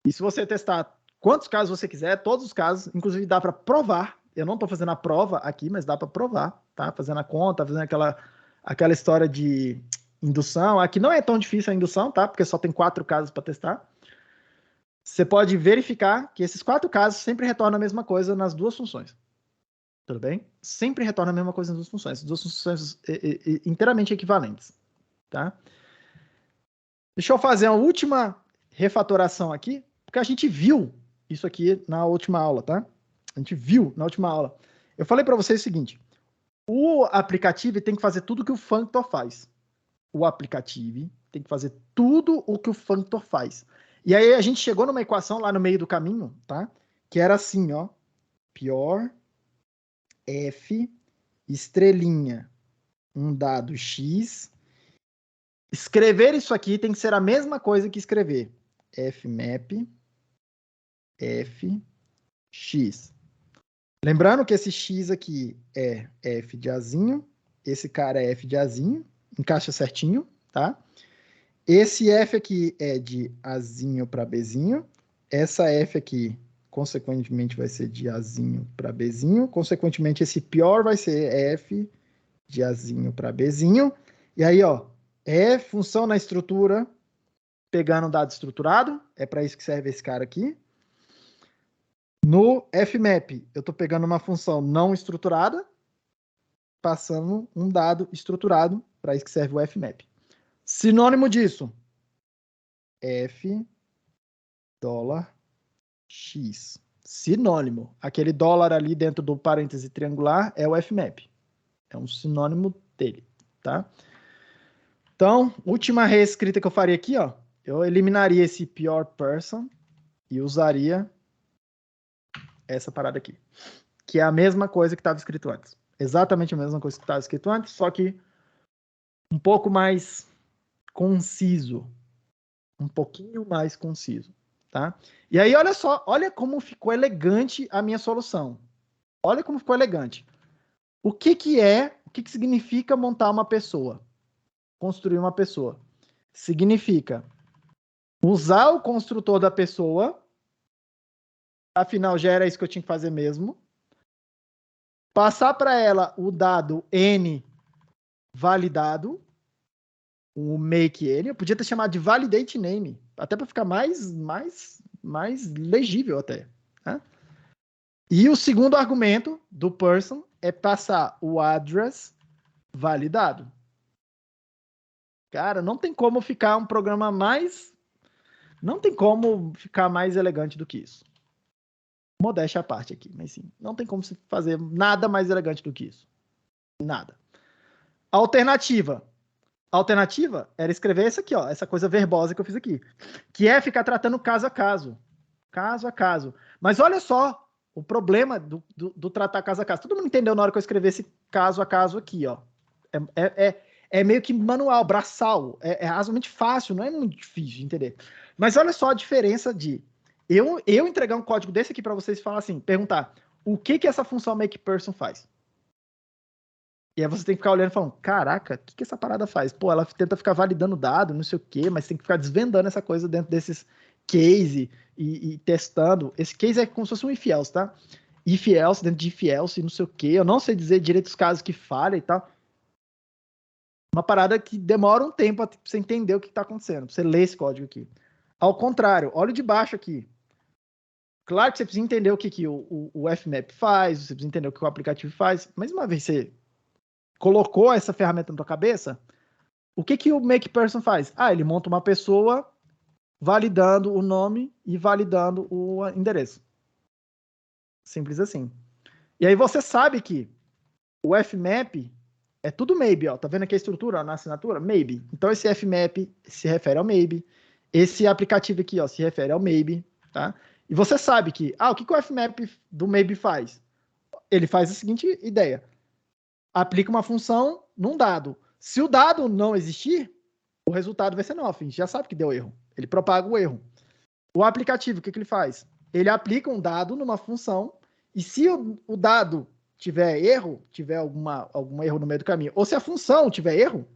E se você testar quantos casos você quiser, todos os casos, inclusive dá para provar, eu não estou fazendo a prova aqui, mas dá para provar, tá? Fazendo a conta, fazendo aquela história de indução. Aqui não é tão difícil a indução, tá? Porque só tem 4 casos para testar. Você pode verificar que esses 4 casos sempre retornam a mesma coisa nas duas funções. Tudo bem? Sempre retorna a mesma coisa nas duas funções. Duas funções inteiramente equivalentes. Tá? Deixa eu fazer a última refatoração aqui, porque a gente viu isso aqui na última aula, tá? A gente viu na última aula. Eu falei para vocês o seguinte: o aplicativo tem que fazer tudo o que o functor faz. O aplicativo tem que fazer tudo o que o functor faz. E aí a gente chegou numa equação lá no meio do caminho, tá? Que era assim, ó. Pior f estrelinha um dado x. Escrever isso aqui tem que ser a mesma coisa que escrever fmap f x. Lembrando que esse x aqui é f de azinho, esse cara é f de azinho, encaixa certinho, tá? Esse f aqui é de azinho para bzinho, essa f aqui, consequentemente, vai ser de azinho para bzinho, consequentemente, esse pior vai ser f de azinho para bzinho, e aí, ó, é função na estrutura, pegando um dado estruturado, é para isso que serve esse cara aqui. No fmap, eu estou pegando uma função não estruturada, passando um dado estruturado, para isso que serve o fmap. Sinônimo disso, f dólar x. Sinônimo. Aquele dólar ali dentro do parêntese triangular é o fmap. É um sinônimo dele, tá? Então, última reescrita que eu faria aqui, ó. Eu eliminaria esse pure person e usaria essa parada aqui, que é a mesma coisa que estava escrito antes. Exatamente a mesma coisa que estava escrito antes, só que um pouco mais conciso. Um pouquinho mais conciso, tá? E aí, olha só, olha como ficou elegante a minha solução. Olha como ficou elegante. O que significa montar uma pessoa? Construir uma pessoa. Significa usar o construtor da pessoa, afinal já era isso que eu tinha que fazer mesmo, passar para ela o dado N validado, o make N, eu podia ter chamado de validate name, até para ficar mais legível até. Né? E o segundo argumento do person é passar o address validado. Cara, não tem como ficar um programa mais... Não tem como ficar mais elegante do que isso. Modéstia à parte aqui, mas sim. Não tem como se fazer nada mais elegante do que isso. Nada. Alternativa. Alternativa era escrever isso aqui, ó, essa coisa verbosa que eu fiz aqui. Que é ficar tratando caso a caso. Caso a caso. Mas olha só o problema do tratar caso a caso. Todo mundo entendeu na hora que eu escrevi esse caso a caso aqui, ó. É meio que manual, braçal. É razoavelmente fácil, não é muito difícil de entender. Mas olha só a diferença de eu entregar um código desse aqui para vocês e falar assim, perguntar o que essa função makePerson faz. E aí você tem que ficar olhando e falando, caraca, o que essa parada faz? Pô, ela tenta ficar validando dado, não sei o quê, mas tem que ficar desvendando essa coisa dentro desses case e testando. Esse case é como se fosse um if-else, tá? If-else, dentro de if-else, não sei o quê. Eu não sei dizer direito os casos que falha e tal. Uma parada que demora um tempo pra você entender o que está acontecendo, pra você ler esse código aqui. Ao contrário, olha o de baixo aqui. Claro que você precisa entender o que o fmap faz, você precisa entender o que o aplicativo faz, mas uma vez você colocou essa ferramenta na tua cabeça, o que o makePerson faz? Ah, ele monta uma pessoa validando o nome e validando o endereço. Simples assim. E aí você sabe que o fmap é tudo maybe, ó. Tá vendo aqui a estrutura ó, na assinatura? Maybe. Então esse fmap se refere ao maybe. Esse aplicativo aqui, ó, se refere ao maybe, tá? E você sabe que, o que o FMAP do maybe faz? Ele faz a seguinte ideia. Aplica uma função num dado. Se o dado não existir, o resultado vai ser nothing. A gente já sabe que deu erro. Ele propaga o erro. O aplicativo, o que ele faz? Ele aplica um dado numa função e se o dado tiver erro, tiver algum erro no meio do caminho, ou se a função tiver erro,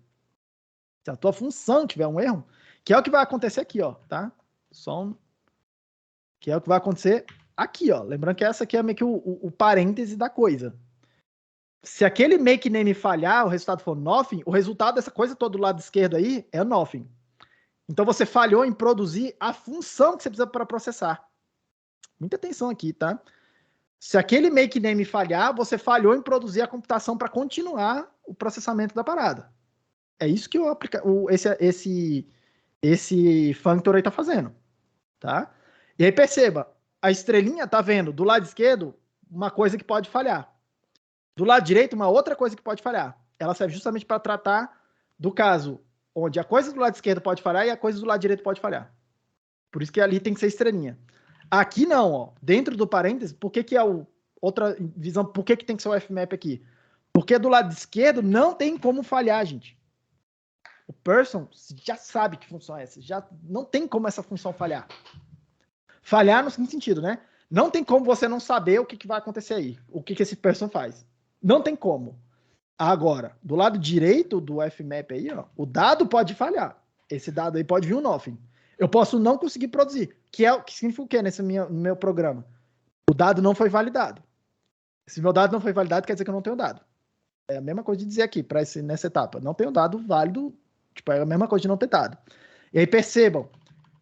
se a tua função tiver um erro, que é o que vai acontecer aqui, ó, tá? Que é o que vai acontecer aqui, ó. Lembrando que essa aqui é meio que o parêntese da coisa. Se aquele make name falhar, o resultado for nothing, o resultado dessa coisa toda do lado esquerdo aí é nothing. Então você falhou em produzir a função que você precisa para processar. Muita atenção aqui, tá? Se aquele make name falhar, você falhou em produzir a computação para continuar o processamento da parada. É isso que esse functor aí tá fazendo, tá? E aí perceba, a estrelinha tá vendo do lado esquerdo uma coisa que pode falhar. Do lado direito, uma outra coisa que pode falhar. Ela serve justamente para tratar do caso onde a coisa do lado esquerdo pode falhar e a coisa do lado direito pode falhar. Por isso que ali tem que ser estrelinha. Aqui não, ó. Dentro do parênteses, por que é outra visão? Por que tem que ser o FMAP aqui? Porque do lado esquerdo não tem como falhar, gente. O person já sabe que função é essa. Já não tem como essa função falhar. Falhar no seguinte sentido, né? Não tem como você não saber o que vai acontecer aí. O que esse person faz. Não tem como. Agora, do lado direito do FMAP aí, ó, o dado pode falhar. Esse dado aí pode vir um nothing. Eu posso não conseguir produzir. Que significa o quê no meu programa? O dado não foi validado. Se meu dado não foi validado, quer dizer que eu não tenho dado. É a mesma coisa de dizer aqui, nessa etapa. Não tenho dado válido, tipo, é a mesma coisa de não ter dado. E aí percebam,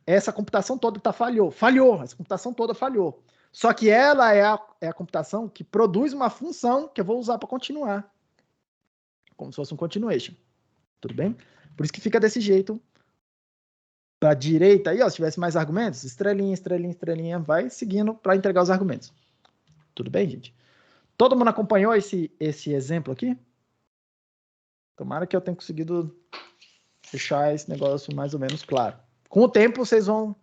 essa computação toda falhou. Essa computação toda falhou. Só que ela é a computação que produz uma função que eu vou usar para continuar. Como se fosse um continuation. Tudo bem? Por isso que fica desse jeito. Para a direita aí, ó, se tivesse mais argumentos, estrelinha, estrelinha, estrelinha, vai seguindo para entregar os argumentos. Tudo bem, gente? Todo mundo acompanhou esse exemplo aqui? Tomara que eu tenha conseguido deixar esse negócio mais ou menos claro. Com o tempo, vocês vão...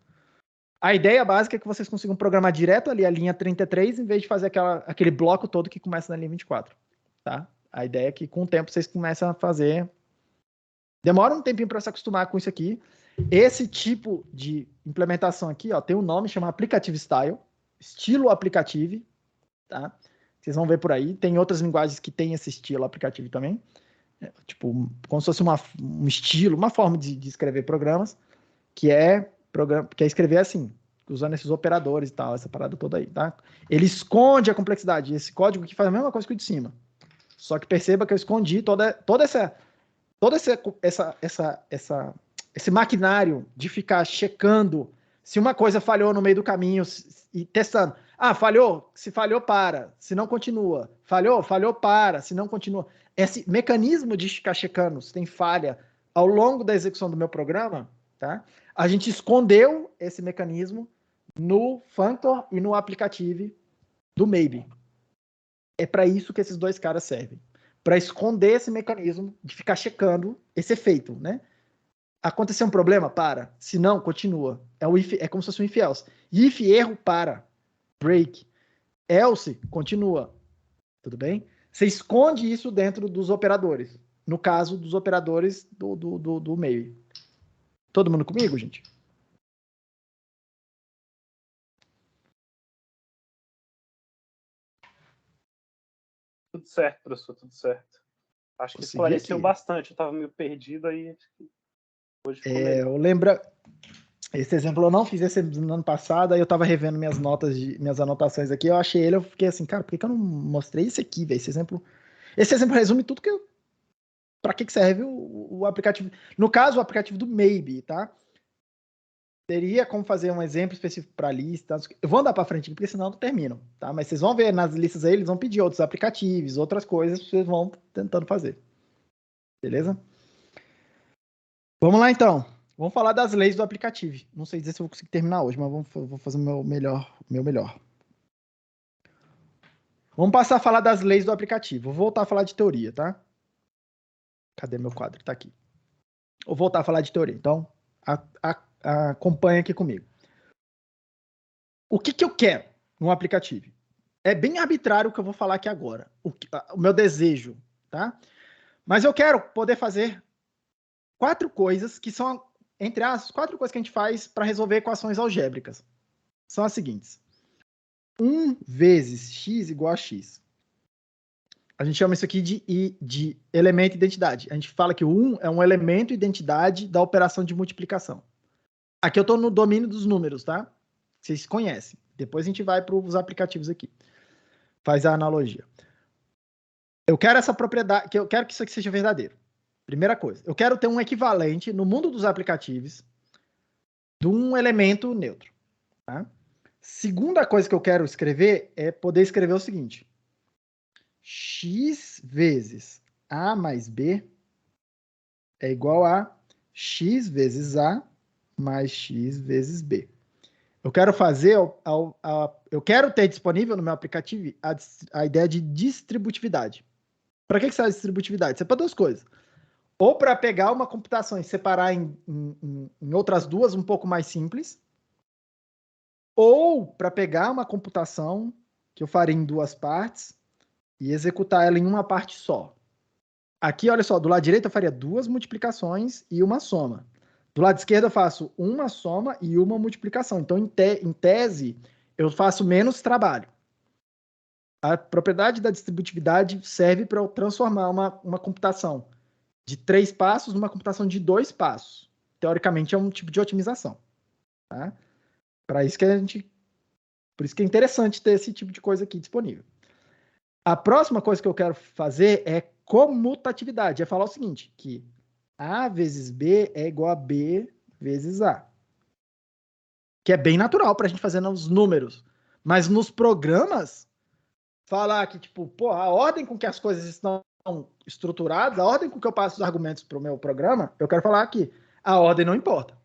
A ideia básica é que vocês consigam programar direto ali a linha 33, em vez de fazer aquele bloco todo que começa na linha 24. Tá? A ideia é que com o tempo vocês começam a fazer... Demora um tempinho para se acostumar com isso aqui. Esse tipo de implementação aqui, ó, tem um nome, chama Applicative Style, estilo aplicativo, tá? Vocês vão ver por aí. Tem outras linguagens que tem esse estilo aplicativo também. Tipo, como se fosse um estilo, uma forma de escrever programas, que é escrever assim, usando esses operadores e tal, essa parada toda aí, tá? Ele esconde a complexidade. Esse código aqui faz a mesma coisa que o de cima. Só que perceba que eu escondi esse maquinário de ficar checando se uma coisa falhou no meio do caminho e testando. Falhou? Se falhou, para. Se não, continua. Falhou? Falhou, para. Se não, continua. Esse mecanismo de ficar checando se tem falha ao longo da execução do meu programa, tá? A gente escondeu esse mecanismo no functor e no aplicativo do Maybe. É para isso que esses dois caras servem. Para esconder esse mecanismo de ficar checando esse efeito, né? Aconteceu um problema? Para. Se não, continua. É como se fosse um if else. If, erro, para. Break. Else, continua. Tudo bem? Você esconde isso dentro dos operadores. No caso dos operadores do meio. Todo mundo comigo, gente? Tudo certo, professor, tudo certo. Acho que esclareceu bastante. Eu estava meio perdido aí. Hoje ficou melhor. Eu lembro... Esse exemplo eu não fiz esse no ano passado, aí eu tava revendo minhas anotações aqui, eu achei ele, eu fiquei assim, cara, por que eu não mostrei esse aqui, velho? Esse exemplo resume tudo para que serve o aplicativo. No caso, o aplicativo do Maybe, tá? Teria como fazer um exemplo específico para lista. Eu vou andar para frente aqui, porque senão eu não termino, tá? Mas vocês vão ver nas listas aí, eles vão pedir outros aplicativos, outras coisas, vocês vão tentando fazer. Beleza? Vamos lá, então. Vamos falar das leis do aplicativo. Não sei dizer se eu vou conseguir terminar hoje, mas vou fazer o meu melhor. Vamos passar a falar das leis do aplicativo. Vou voltar a falar de teoria, tá? Cadê meu quadro? Tá aqui. Vou voltar a falar de teoria. Então, acompanha aqui comigo. O que eu quero no aplicativo? É bem arbitrário o que eu vou falar aqui agora. O meu desejo, tá? Mas eu quero poder fazer 4 coisas que são, entre as 4 coisas que a gente faz para resolver equações algébricas. São as seguintes. 1 vezes x igual a x. A gente chama isso aqui de elemento identidade. A gente fala que o 1 é um elemento identidade da operação de multiplicação. Aqui eu estou no domínio dos números, tá? Vocês conhecem. Depois a gente vai para os aplicativos aqui. Faz a analogia. Eu quero essa propriedade, eu quero que isso aqui seja verdadeiro. Primeira coisa. Eu quero ter um equivalente no mundo dos aplicativos de um elemento neutro. Tá? Segunda coisa que eu quero escrever é poder escrever o seguinte. X vezes A mais B é igual a X vezes A mais X vezes B. Eu quero fazer, eu quero ter disponível no meu aplicativo a ideia de distributividade. Para que serve a distributividade? Isso é para 2 coisas. Ou para pegar uma computação e separar em outras 2 um pouco mais simples, ou para pegar uma computação que eu faria em 2 partes e executar ela em uma parte só. Aqui, olha só, do lado direito eu faria 2 multiplicações e uma soma. Do lado esquerdo eu faço uma soma e uma multiplicação. Então, em tese, eu faço menos trabalho. A propriedade da distributividade serve para eu transformar uma computação de 3 passos numa computação de 2 passos. Teoricamente, é um tipo de otimização. Tá? Para isso que por isso que é interessante ter esse tipo de coisa aqui disponível. A próxima coisa que eu quero fazer é comutatividade. É falar o seguinte, que A vezes B é igual a B vezes A. Que é bem natural para a gente fazer nos números. Mas nos programas, falar que, tipo, pô, a ordem com que as coisas estão estruturadas, a ordem com que eu passo os argumentos para o meu programa, eu quero falar que a ordem não importa.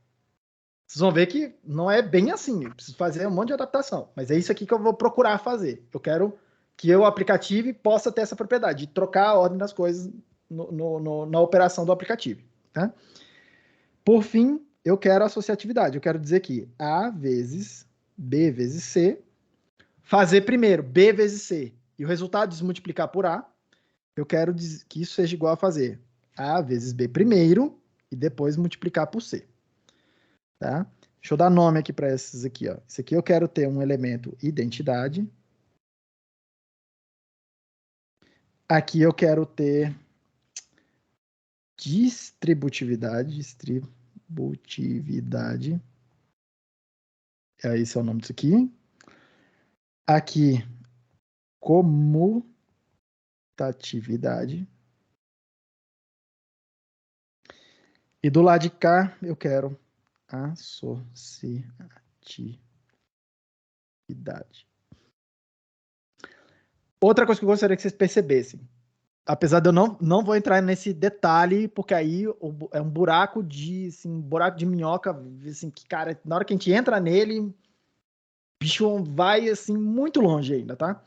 Vocês vão ver que não é bem assim. Eu preciso fazer um monte de adaptação. Mas é isso aqui que eu vou procurar fazer. Eu quero que o aplicativo possa ter essa propriedade de trocar a ordem das coisas na operação do aplicativo. Tá? Por fim, eu quero associatividade. Eu quero dizer que A vezes B vezes C, fazer primeiro B vezes C e o resultado desmultiplicar por A, eu quero que isso seja igual a fazer A vezes B primeiro e depois multiplicar por C. Tá? Deixa eu dar nome aqui para esses aqui. Ó. Esse aqui eu quero ter um elemento identidade. Aqui eu quero ter distributividade. Esse é o nome disso aqui. Aqui, comutatividade. E do lado de cá, eu quero associatividade. Outra coisa que eu gostaria que vocês percebessem, apesar de eu não vou entrar nesse detalhe, porque aí é um buraco de minhoca, assim, que, cara, na hora que a gente entra nele, o bicho vai, assim, muito longe ainda, tá?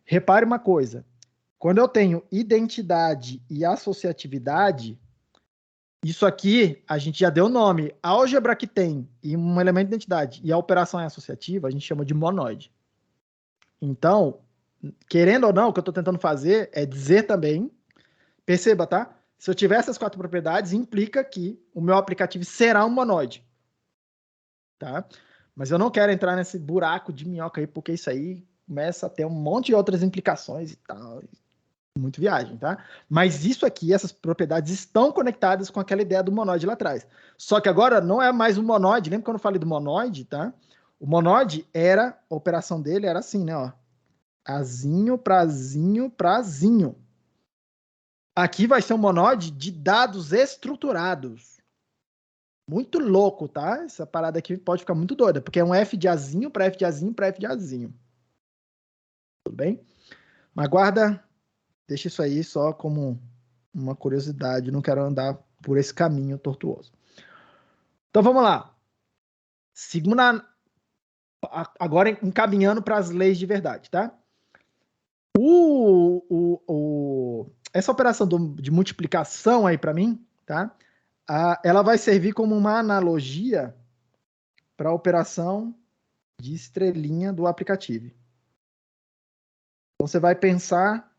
Repare uma coisa, quando eu tenho identidade e associatividade, isso aqui, a gente já deu nome. A álgebra que tem um elemento de identidade e a operação é associativa, a gente chama de monoide. Então, querendo ou não, o que eu estou tentando fazer é dizer também, perceba, tá? Se eu tiver essas 4 propriedades, implica que o meu aplicativo será um monoide. Tá? Mas eu não quero entrar nesse buraco de minhoca aí, porque isso aí começa a ter um monte de outras implicações e tal. Muito viagem, tá? Mas isso aqui, essas propriedades estão conectadas com aquela ideia do monoide lá atrás. Só que agora não é mais um monoide. Lembra quando eu falei do monoide, tá? O monoide a operação dele era assim, né? Ó. Azinho, prazinho, prazinho. Aqui vai ser um monoide de dados estruturados. Muito louco, tá? Essa parada aqui pode ficar muito doida, porque é um F de Azinho para F de Azinho para F de Azinho. Tudo bem? Mas guarda, deixa isso aí só como uma curiosidade, não quero andar por esse caminho tortuoso. Então vamos lá. Agora encaminhando para as leis de verdade, tá? Essa operação de multiplicação aí para mim, tá? Ela vai servir como uma analogia para a operação de estrelinha do aplicativo. Então, você vai pensar...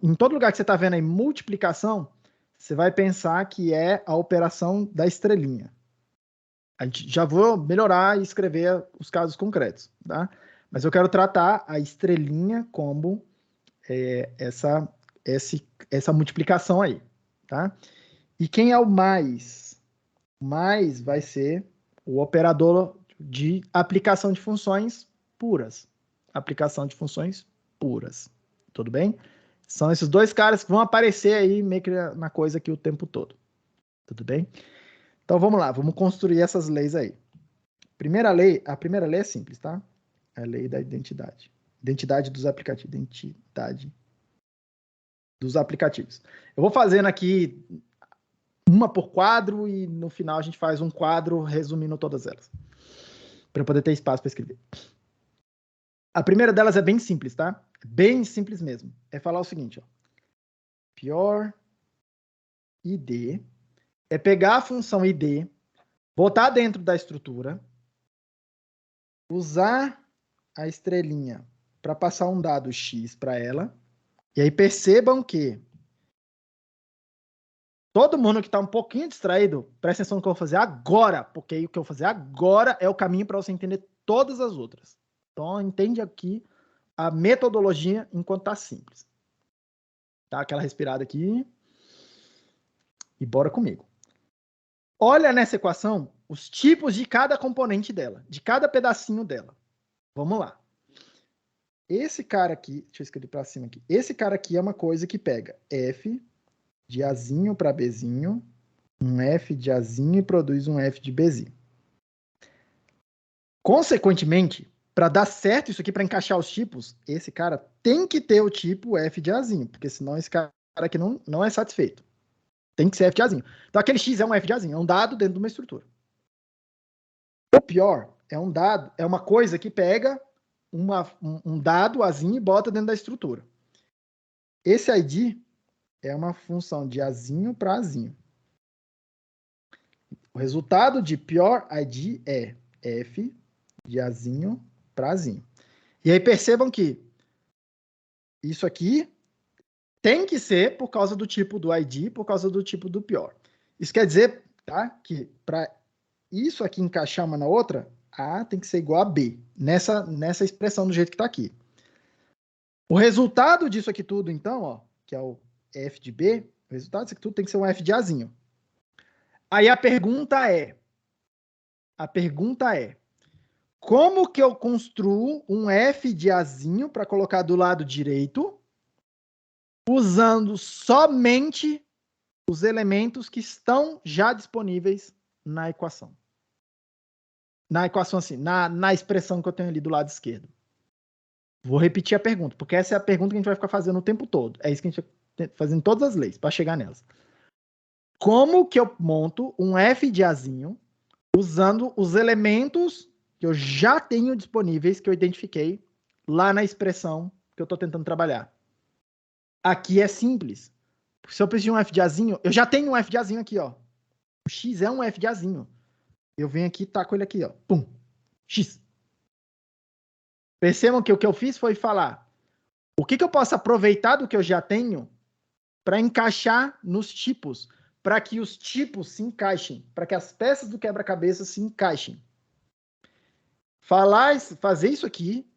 em todo lugar que você está vendo aí multiplicação, você vai pensar que é a operação da estrelinha. A gente já vou melhorar e escrever os casos concretos, tá? Mas eu quero tratar a estrelinha como essa multiplicação aí, tá? E quem é o mais? O mais vai ser o operador de aplicação de funções puras. Aplicação de funções puras. Tudo bem? São esses dois caras que vão aparecer aí meio que na coisa aqui o tempo todo. Tudo bem? Então vamos lá, vamos construir essas leis aí. A primeira lei é simples, tá? É a lei da identidade. Identidade dos aplicativos. Identidade dos aplicativos. Eu vou fazendo aqui uma por quadro e no final a gente faz um quadro resumindo todas elas. Para poder ter espaço para escrever. A primeira delas é bem simples, tá? Bem simples mesmo. É falar o seguinte, ó. Pior ID é pegar a função ID, botar dentro da estrutura, usar a estrelinha para passar um dado X para ela, e aí percebam que todo mundo que está um pouquinho distraído, presta atenção no que eu vou fazer agora, porque o que eu vou fazer agora é o caminho para você entender todas as outras. Então, entende aqui a metodologia enquanto está simples. Dá aquela respirada aqui e bora comigo. Olha nessa equação os tipos de cada componente dela, de cada pedacinho dela. Vamos lá. Esse cara aqui, deixa eu escrever para cima aqui. Esse cara aqui é uma coisa que pega F de Azinho para Bzinho, um F de Azinho e produz um F de Bzinho. Consequentemente, para dar certo isso aqui, para encaixar os tipos, esse cara tem que ter o tipo F de Azinho, porque senão esse cara aqui não é satisfeito. Tem que ser F de Azinho. Então aquele X é um F de Azinho, é um dado dentro de uma estrutura. O pior é um dado, é uma coisa que pega um dado Azinho e bota dentro da estrutura. Esse ID é uma função de Azinho para Azinho. O resultado de pior ID é F de Azinho para Azinho. E aí percebam que isso aqui tem que ser por causa do tipo do ID, por causa do tipo do pior. Isso quer dizer, tá, que para isso aqui encaixar uma na outra, A tem que ser igual a B, nessa expressão do jeito que está aqui. O resultado disso aqui tudo, então, ó, que é o F de B, o resultado disso aqui tudo tem que ser um F de Azinho. Aí a pergunta é, como que eu construo um F de Azinho para colocar do lado direito, usando somente os elementos que estão já disponíveis na equação? Na equação assim, na expressão que eu tenho ali do lado esquerdo. Vou repetir a pergunta, porque essa é a pergunta que a gente vai ficar fazendo o tempo todo. É isso que a gente vai fazendo em todas as leis, para chegar nelas. Como que eu monto um F de Azinho usando os elementos que eu já tenho disponíveis, que eu identifiquei lá na expressão que eu estou tentando trabalhar? Aqui é simples. Se eu preciso de um F de Azinho, eu já tenho um F de Azinho aqui, ó. O X é um F de Azinho. Eu venho aqui e taco ele aqui, ó. Pum. X. Percebam que o que eu fiz foi falar o que eu posso aproveitar do que eu já tenho para encaixar nos tipos, para que os tipos se encaixem, para que as peças do quebra-cabeça se encaixem. Fazer isso aqui,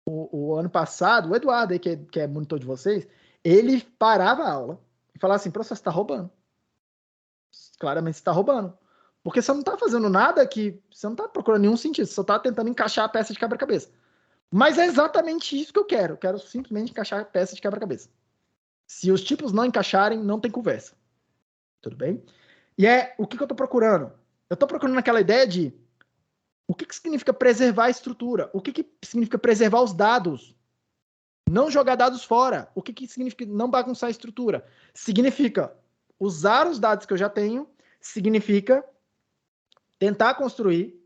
o ano passado, o Eduardo aí, que é monitor de vocês, ele parava a aula e falava assim, professor, você está roubando. Claramente você está roubando. Porque você não está fazendo nada que... Você não está procurando nenhum sentido, você só está tentando encaixar a peça de quebra-cabeça. Mas é exatamente isso que eu quero. Eu quero simplesmente encaixar a peça de quebra-cabeça. Se os tipos não encaixarem, não tem conversa. Tudo bem? E o que eu estou procurando? Eu estou procurando aquela ideia de o que significa preservar a estrutura? O que significa preservar os dados? Não jogar dados fora. O que significa não bagunçar a estrutura? Significa usar os dados que eu já tenho, significa tentar construir,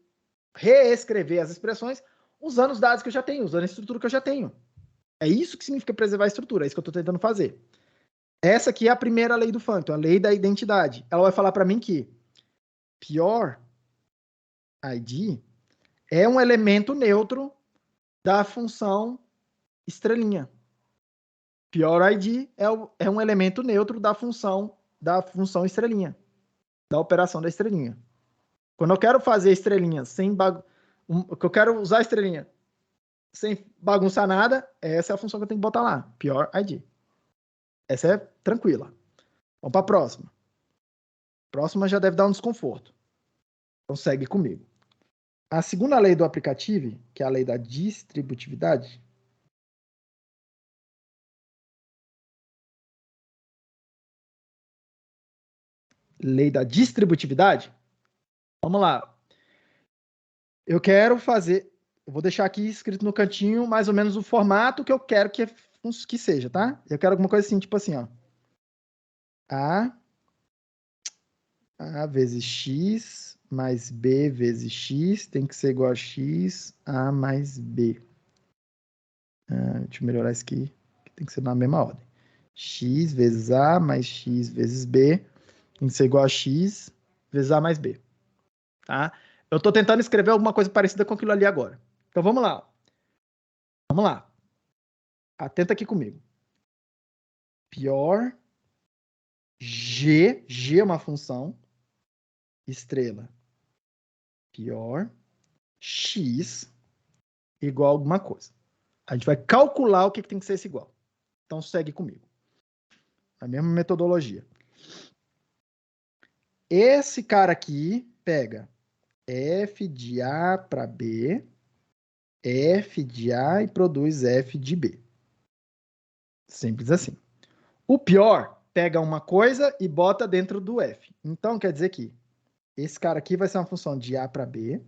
reescrever as expressões usando os dados que eu já tenho, usando a estrutura que eu já tenho. É isso que significa preservar a estrutura, é isso que eu estou tentando fazer. Essa aqui é a primeira lei do Phantom, a lei da identidade. Ela vai falar para mim que pior ID é um elemento neutro da função estrelinha. PureID é um elemento neutro da função estrelinha, da operação da estrelinha. Quando eu quero fazer estrelinha que eu quero usar a estrelinha sem bagunçar nada, essa é a função que eu tenho que botar lá, PureID. Essa é tranquila. Vamos para a próxima. A próxima já deve dar um desconforto. Então segue comigo. A segunda lei do aplicativo, que é a lei da distributividade, vamos lá. Eu quero fazer, eu vou deixar aqui escrito no cantinho mais ou menos o formato que eu quero que seja, tá? Eu quero alguma coisa assim, tipo assim, ó. A vezes x mais b vezes x tem que ser igual a x, a mais b. Deixa eu melhorar isso aqui, que tem que ser na mesma ordem. X vezes a mais x vezes b tem que ser igual a x vezes a mais b. Tá? Eu estou tentando escrever alguma coisa parecida com aquilo ali agora. Então vamos lá. Vamos lá. Atenta aqui comigo. Pior G é uma função estrela. Pior X igual a alguma coisa. A gente vai calcular o que tem que ser esse igual. Então segue comigo. A mesma metodologia. Esse cara aqui pega f de A para B, f de A e produz f de B. Simples assim. O pior pega uma coisa e bota dentro do f. Então, quer dizer que esse cara aqui vai ser uma função de A para B.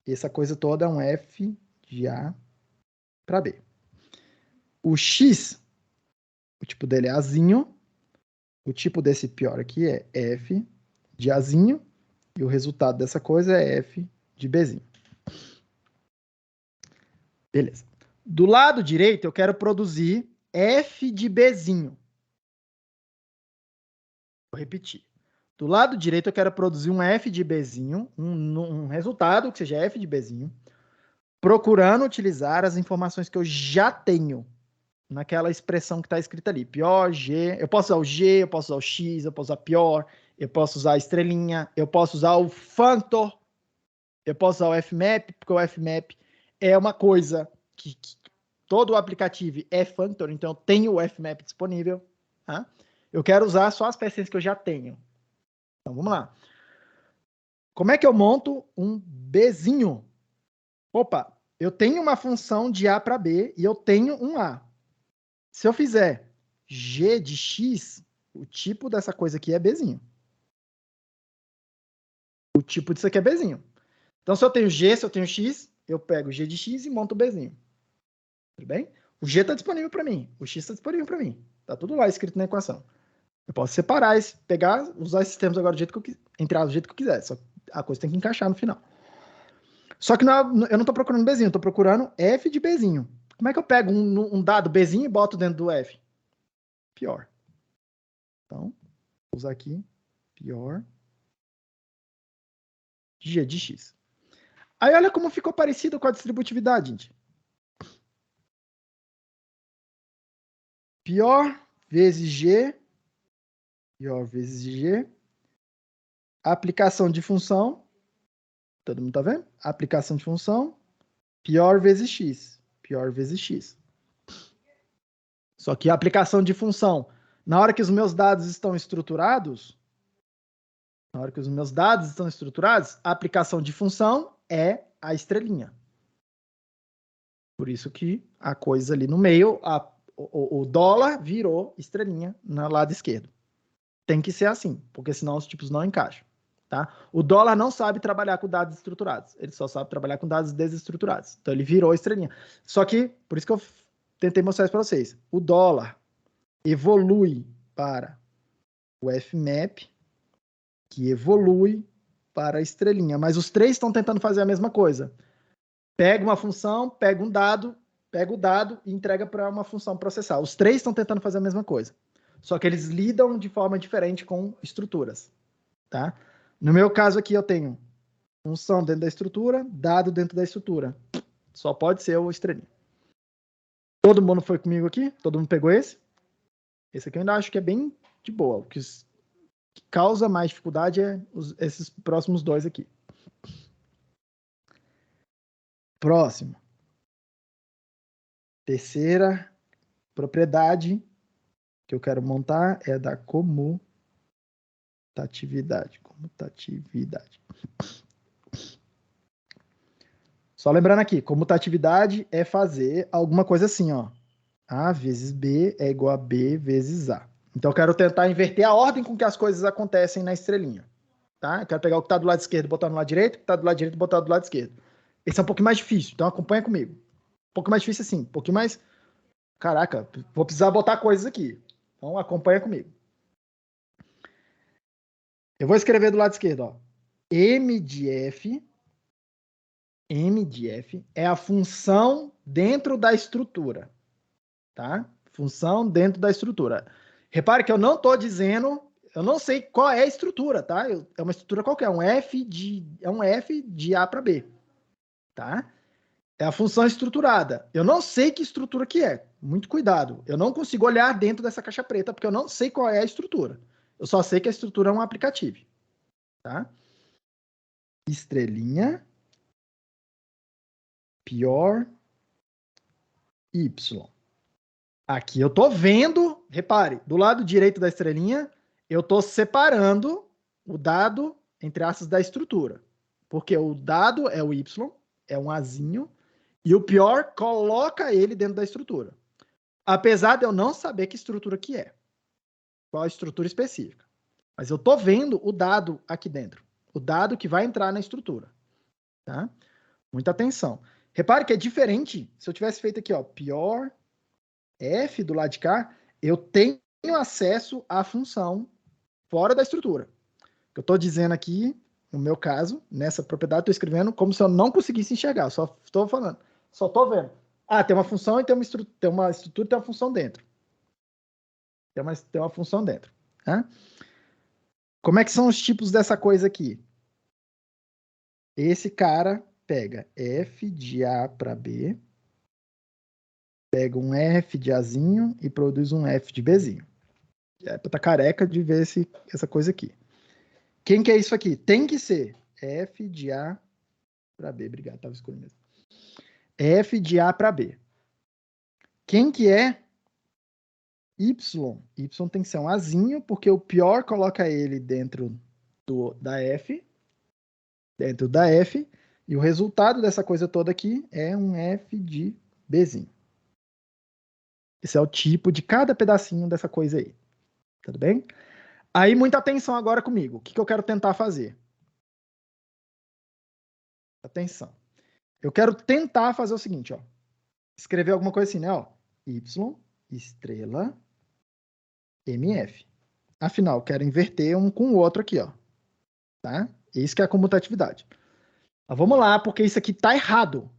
Essa coisa toda é um f de A para B. O x, o tipo dele é Azinho. O tipo desse pior aqui é f de Azinho. E o resultado dessa coisa é f de Bzinho. Beleza. Do lado direito, eu quero produzir f de Bzinho. Vou repetir. Do lado direito, eu quero produzir um f de Bzinho, um resultado que seja f de Bzinho, procurando utilizar as informações que eu já tenho naquela expressão que está escrita ali. Pior, G. Eu posso usar o G, eu posso usar o X, eu posso usar pior, eu posso usar a estrelinha, eu posso usar o functor, eu posso usar o fmap, porque o fmap é uma coisa que todo o aplicativo é functor, então eu tenho o fmap disponível. Tá? Eu quero usar só as pecinhas que eu já tenho. Então, vamos lá. Como é que eu monto um Bzinho? Opa, eu tenho uma função de A para B e eu tenho um A. Se eu fizer G de X, o tipo dessa coisa aqui é Bzinho. O tipo disso aqui é Bzinho. Então, se eu tenho G, se eu tenho X, eu pego G de X e monto o Bzinho. Tudo bem? O G está disponível para mim. O X está disponível para mim. Está tudo lá escrito na equação. Eu posso separar, pegar, usar esses termos agora do jeito que eu entrar do jeito que eu quiser. Só a coisa tem que encaixar no final. Só que eu não estou procurando Bzinho, eu estou procurando F de Bzinho. Como é que eu pego um dado Bzinho e boto dentro do F? Pior. Então, vou usar aqui pior G de X. Aí olha como ficou parecido com a distributividade, gente. Pior vezes G, pior vezes G, aplicação de função, todo mundo tá vendo? Aplicação de função, pior vezes X, pior vezes X. Só que a aplicação de função, na hora que os meus dados estão estruturados, a aplicação de função é a estrelinha. Por isso que a coisa ali no meio, o dólar virou estrelinha no lado esquerdo. Tem que ser assim, porque senão os tipos não encaixam. Tá? O dólar não sabe trabalhar com dados estruturados, ele só sabe trabalhar com dados desestruturados. Então ele virou estrelinha. Só que, por isso que eu tentei mostrar isso para vocês. O dólar evolui para o fmap, que evolui para a estrelinha. Mas os três estão tentando fazer a mesma coisa. Pega uma função, pega um dado, pega o dado e entrega para uma função processar. Os três estão tentando fazer a mesma coisa. Só que eles lidam de forma diferente com estruturas. Tá? No meu caso aqui, eu tenho função dentro da estrutura, dado dentro da estrutura. Só pode ser o estrelinha. Todo mundo foi comigo aqui? Todo mundo pegou esse? Esse aqui eu ainda acho que é bem de boa. O que causa mais dificuldade é esses próximos dois aqui. Próximo. Terceira propriedade que eu quero montar é da comutatividade. Só lembrando aqui, comutatividade é fazer alguma coisa assim, ó. A vezes B é igual a B vezes A. Então eu quero tentar inverter a ordem com que as coisas acontecem na estrelinha. Tá? Eu quero pegar o que está do lado esquerdo e botar no lado direito, o que está do lado direito e botar do lado esquerdo. Esse é um pouquinho mais difícil, então acompanha comigo. Um pouco mais difícil assim, um pouquinho mais... Caraca, vou precisar botar coisas aqui. Então acompanha comigo. Eu vou escrever do lado esquerdo, ó. M de F é a função dentro da estrutura. Tá? Função dentro da estrutura. Repare que eu não estou dizendo... Eu não sei qual é a estrutura, tá? É uma estrutura qualquer, é um F de A para B. Tá? É a função estruturada. Eu não sei que estrutura que é. Muito cuidado. Eu não consigo olhar dentro dessa caixa preta porque eu não sei qual é a estrutura. Eu só sei que a estrutura é um aplicativo. Tá? Estrelinha. Pior. Y. Aqui eu tô vendo, repare, do lado direito da estrelinha, eu tô separando o dado, entre aspas, da estrutura. Porque o dado é o Y, é um Azinho, e o pior coloca ele dentro da estrutura. Apesar de eu não saber que estrutura que é. Qual a estrutura específica. Mas eu tô vendo o dado aqui dentro. O dado que vai entrar na estrutura. Tá? Muita atenção. Repare que é diferente se eu tivesse feito aqui, ó, pior F do lado de cá, eu tenho acesso à função fora da estrutura. O que eu estou dizendo aqui, no meu caso, nessa propriedade, estou escrevendo como se eu não conseguisse enxergar. Só estou falando. Só estou vendo. Ah, tem uma função e tem uma estrutura e tem uma função dentro. Tem uma função dentro. Tá? Como é que são os tipos dessa coisa aqui? Esse cara pega F de A para B, pega um F de Azinho e produz um F de Bzinho. É pra tá careca de ver essa coisa aqui. Quem que é isso aqui? Tem que ser F de A para B. Obrigado, tava escuro mesmo. F de A para B. Quem que é Y? Y tem que ser um Azinho, porque o pior coloca ele dentro da F. Dentro da F. E o resultado dessa coisa toda aqui é um F de Bzinho. Esse é o tipo de cada pedacinho dessa coisa aí. Tudo bem? Aí, muita atenção agora comigo. O que eu quero tentar fazer? Atenção. Eu quero tentar fazer o seguinte, ó. Escrever alguma coisa assim, né? Ó, Y, estrela, MF. Afinal, quero inverter um com o outro aqui, ó. Tá? Isso que é a comutatividade. Mas vamos lá, porque isso aqui tá errado.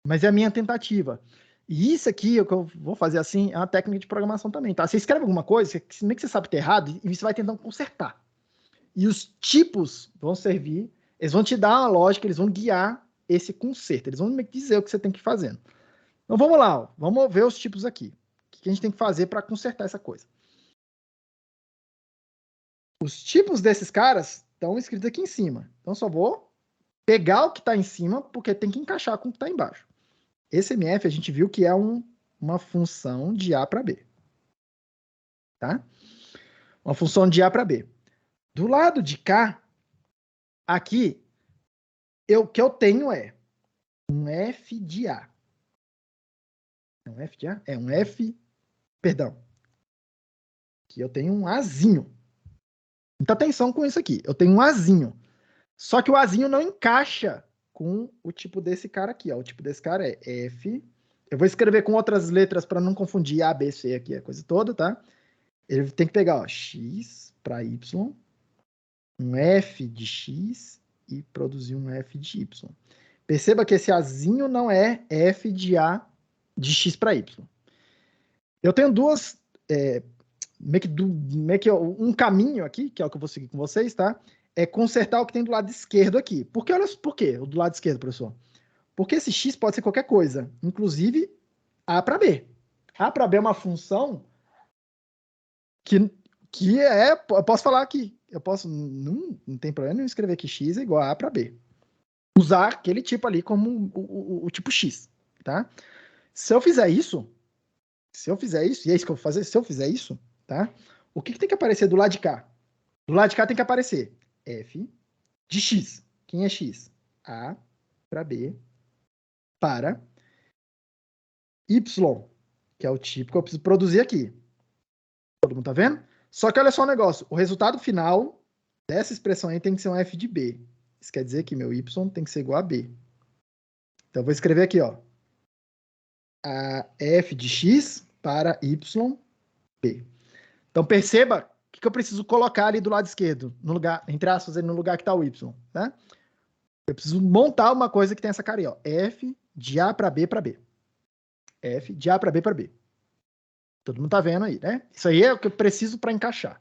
Mas é a minha tentativa. E isso aqui, o que eu vou fazer assim, é uma técnica de programação também, tá? Você escreve alguma coisa, nem que você sabe que tá errado, e você vai tentando consertar. E os tipos vão servir, eles vão te dar uma lógica, eles vão guiar esse conserto. Eles vão me dizer o que você tem que ir fazendo. Então vamos lá, ó. Vamos ver os tipos aqui. O que a gente tem que fazer para consertar essa coisa? Os tipos desses caras estão escritos aqui em cima. Então só vou pegar o que está em cima, porque tem que encaixar com o que está embaixo. Esse MF a gente viu que é uma função de A para B. Tá? Uma função de A para B. Do lado de cá, aqui, o que eu tenho é um F de A. É um F de A? É um F... Perdão. Aqui eu tenho um Azinho. Muita atenção com isso aqui. Eu tenho um Azinho. Só que o Azinho não encaixa com o tipo desse cara aqui. Ó. O tipo desse cara é F. Eu vou escrever com outras letras para não confundir A, B, C aqui, a coisa toda, tá? Ele tem que pegar, ó, X para Y, um F de X e produzir um F de Y. Perceba que esse Azinho não é F de A de X para Y. Eu tenho meio que um caminho aqui, que é o que eu vou seguir com vocês, tá? é consertar o que tem do lado esquerdo aqui. Porque olha por quê? O do lado esquerdo, professor. Porque esse x pode ser qualquer coisa, inclusive a para b. A para b é uma função que é... Eu posso falar aqui. Eu posso... Não tem problema em escrever que x é igual a para b. Usar aquele tipo ali como o tipo x, tá? Se eu fizer isso, e é isso que eu vou fazer, se eu fizer isso, tá? O que tem que aparecer do lado de cá? Do lado de cá tem que aparecer f de x. Quem é x? A para b para y, que é o tipo que eu preciso produzir aqui. Todo mundo tá vendo? Só que olha só o negócio. O resultado final dessa expressão aí tem que ser um f de b. Isso quer dizer que meu y tem que ser igual a b. Então, eu vou escrever aqui, ó. A f de x para y, b. Então, perceba o que eu preciso colocar ali do lado esquerdo, no lugar, entre aspas, no lugar que está o y, tá? Eu preciso montar uma coisa que tem essa cara aí, ó. F de A para B para B. F de A para B para B. Todo mundo tá vendo aí, né? Isso aí é o que eu preciso para encaixar.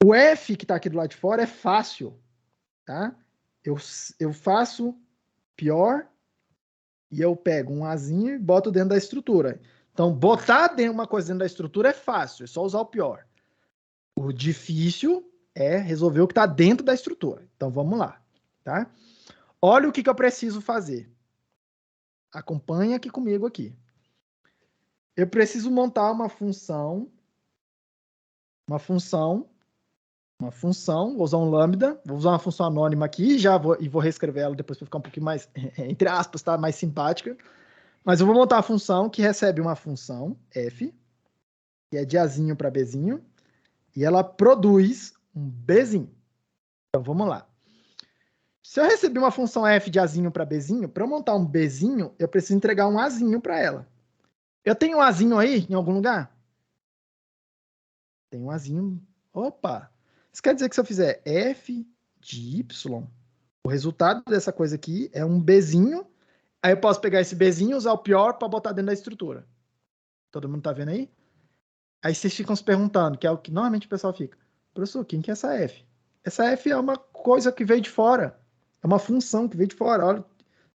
O F que está aqui do lado de fora é fácil, tá? Eu faço pior e eu pego um Azinho e boto dentro da estrutura. Então, botar uma coisa dentro da estrutura é fácil, é só usar o pior. O difícil é resolver o que está dentro da estrutura. Então, vamos lá, tá? Olha o que eu preciso fazer. Acompanha aqui comigo aqui. Eu preciso montar uma função, vou usar um lambda, vou usar uma função anônima aqui, e vou reescrever ela depois para ficar um pouquinho mais, entre aspas, tá? Mais simpática. Mas eu vou montar a função que recebe uma função f, que é de Azinho para Bzinho, e ela produz um Bzinho. Então, vamos lá. Se eu receber uma função f de Azinho para Bzinho, para eu montar um Bzinho, eu preciso entregar um Azinho para ela. Eu tenho um Azinho aí, em algum lugar? Tem um Azinho. Opa! Isso quer dizer que se eu fizer f de y, o resultado dessa coisa aqui é um Bzinho. Aí eu posso pegar esse Bzinho e usar o pior para botar dentro da estrutura. Todo mundo tá vendo aí? Aí vocês ficam se perguntando, que é o que normalmente o pessoal fica. Professor, quem que é essa f? Essa f é uma coisa que veio de fora. É uma função que veio de fora. Olha,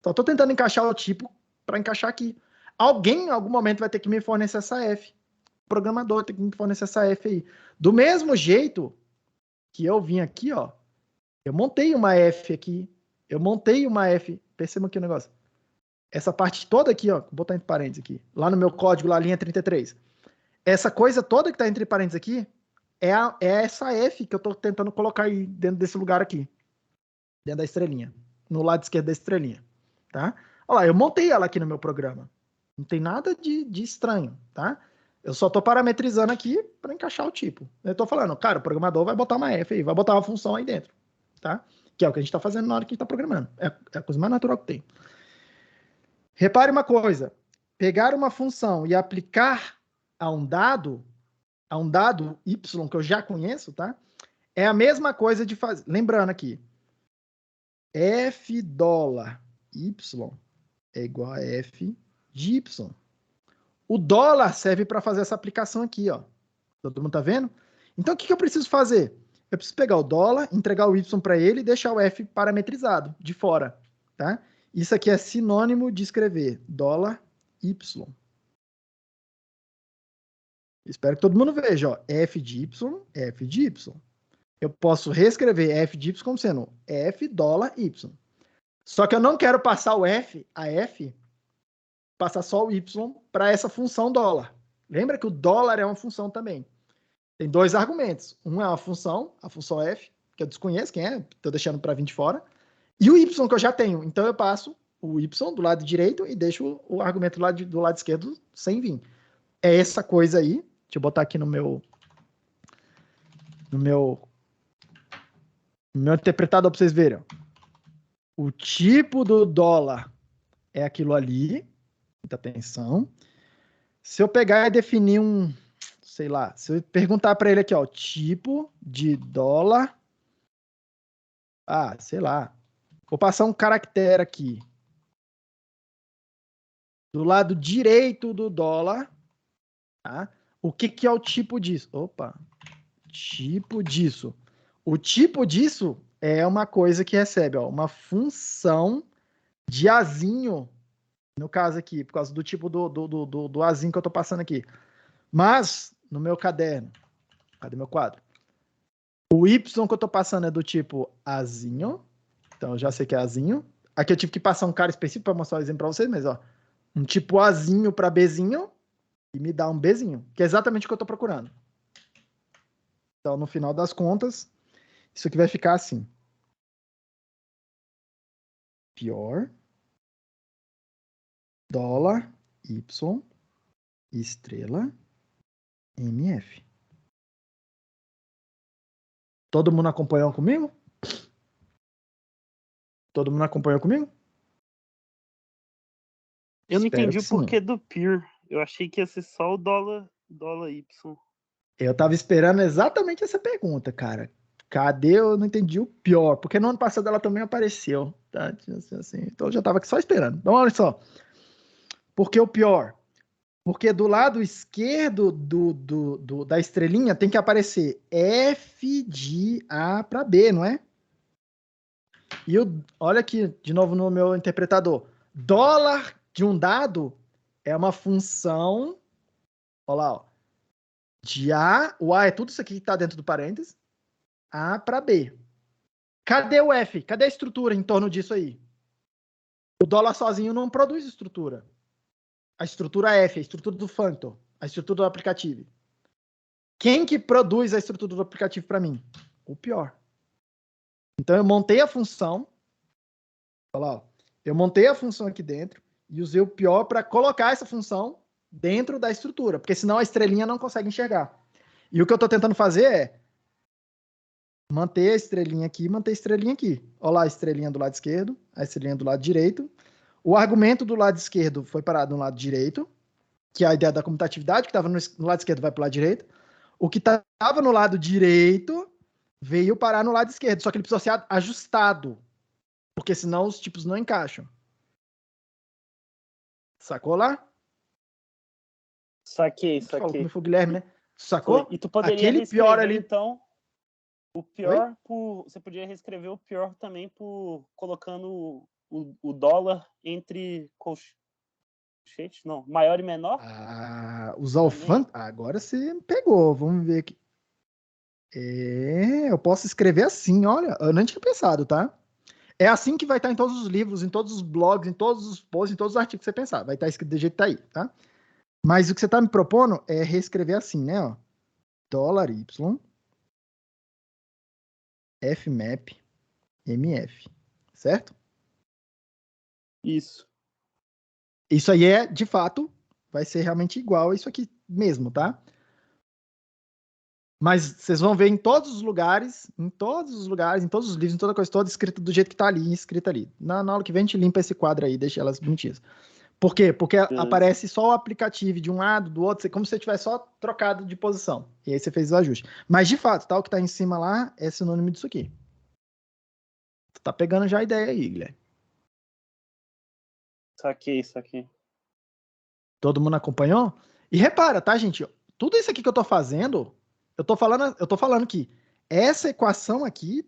só estou tentando encaixar o tipo para encaixar aqui. Alguém, em algum momento, vai ter que me fornecer essa f. O programador tem que me fornecer essa f aí. Do mesmo jeito que eu vim aqui, ó, eu montei uma f aqui. Eu montei uma f. Percebam aqui o negócio. Essa parte toda aqui, ó, vou botar entre parênteses aqui. Lá no meu código, lá, linha 33. Essa coisa toda que está entre parênteses aqui é essa f que eu estou tentando colocar aí dentro desse lugar aqui. Dentro da estrelinha. No lado esquerdo da estrelinha. Tá? Olha lá, eu montei ela aqui no meu programa. Não tem nada de estranho, tá? Eu só estou parametrizando aqui para encaixar o tipo. Eu estou falando, cara, o programador vai botar uma f aí, vai botar uma função aí dentro, tá? Que é o que a gente está fazendo na hora que a gente está programando. É a coisa mais natural que tem. Repare uma coisa. Pegar uma função e aplicar a um dado y que eu já conheço, tá? É a mesma coisa de fazer. Lembrando aqui, f dólar y é igual a f de y. O dólar serve para fazer essa aplicação aqui, ó. Todo mundo tá vendo? Então, o que eu preciso fazer? Eu preciso pegar o dólar, entregar o y para ele e deixar o f parametrizado de fora, tá? Isso aqui é sinônimo de escrever dólar y. Espero que todo mundo veja, ó. F de y, f de y. Eu posso reescrever f de y como sendo f dólar y. Só que eu não quero passar a f, passar só o y para essa função dólar. Lembra que o dólar é uma função também. Tem dois argumentos. Um é a função f, que eu desconheço quem é, estou deixando para vir de fora, e o y que eu já tenho. Então eu passo o y do lado direito e deixo o argumento do lado esquerdo sem vir. É essa coisa aí. Deixa eu botar aqui no meu interpretador para vocês verem. O tipo do dólar é aquilo ali. Muita atenção. Se eu pegar e definir sei lá, se eu perguntar para ele aqui, ó, tipo de dólar, sei lá, vou passar um caractere aqui. Do lado direito do dólar, tá? O que é o tipo disso? Opa, tipo disso. O tipo disso é uma coisa que recebe, ó, uma função de azinho, no caso aqui, por causa do tipo do azinho que eu tô passando aqui. Mas, no meu caderno, cadê meu quadro? O Y que eu tô passando é do tipo azinho, então eu já sei que é azinho. Aqui eu tive que passar um cara específico para mostrar o exemplo para vocês, mas ó, um tipo azinho para Bzinho e me dá um Bzinho, que é exatamente o que eu tô procurando. Então, no final das contas, isso aqui vai ficar assim. Pior, dólar, Y, estrela, MF. Todo mundo acompanhou comigo? Todo mundo acompanhou comigo? Eu não Espero entendi que o sim. porquê do PIR. Eu achei que ia ser só o dólar Y. Eu tava esperando exatamente essa pergunta, cara. Cadê? Eu não entendi o pior, porque no ano passado ela também apareceu, tá? Assim, então eu já tava aqui só esperando. Então, olha só. Por que o pior? Porque do lado esquerdo da estrelinha tem que aparecer F de A para B, não é? E olha aqui, de novo no meu interpretador. Dólar de um dado é uma função, olha lá, ó, de A, o A é tudo isso aqui que está dentro do parênteses, A para B. Cadê o F? Cadê a estrutura em torno disso aí? O dólar sozinho não produz estrutura. A estrutura F, a estrutura do functor, a estrutura do aplicativo. Quem que produz a estrutura do aplicativo para mim? O pior. Então eu montei a função, olha lá, ó, eu montei a função aqui dentro e usei o pior para colocar essa função dentro da estrutura, porque senão a estrelinha não consegue enxergar. E o que eu estou tentando fazer é manter a estrelinha aqui e manter a estrelinha aqui. Olha lá a estrelinha do lado esquerdo, a estrelinha do lado direito. O argumento do lado esquerdo foi parado no lado direito, que é a ideia da comutatividade, que estava no lado esquerdo vai para o lado direito. O que estava no lado direito veio parar no lado esquerdo, só que ele precisa ser ajustado, porque senão os tipos não encaixam. Sacou lá? Saquei, Falou saquei. comigo foi o Guilherme, né? Foi. Sacou? E tu poderia Aquele pior reescrever, ali. então, o Oi? pior por. Você podia reescrever o pior também por colocando o dólar entre colchetes, não, maior e menor? Usar o fan. Agora você pegou. Vamos ver aqui. Eu posso escrever assim, olha. Eu nem tinha pensado, tá? É assim que vai estar em todos os livros, em todos os blogs, em todos os posts, em todos os artigos que você pensar. Vai estar escrito do jeito que tá aí, tá? Mas o que você tá me propondo é reescrever assim, né? Ó. Dólar Y, Fmap, MF. Certo? Isso. Isso aí é, de fato, vai ser realmente igual a isso aqui mesmo, tá? Mas vocês vão ver em todos os lugares, em todos os lugares, em todos os livros, em toda coisa toda, escrito do jeito que tá ali, escrito ali. Na aula que vem a gente limpa esse quadro aí, deixa elas bonitinhas. Por quê? Porque aparece só o aplicativo de um lado, do outro, como se você tivesse só trocado de posição. E aí você fez o ajuste. Mas, de fato, tá, o que tá em cima lá é sinônimo disso aqui. Tu tá pegando já a ideia aí, Guilherme. Saquei, saquei. Todo mundo acompanhou? E repara, tá, gente? Tudo isso aqui que eu tô fazendo, eu tô falando que essa equação aqui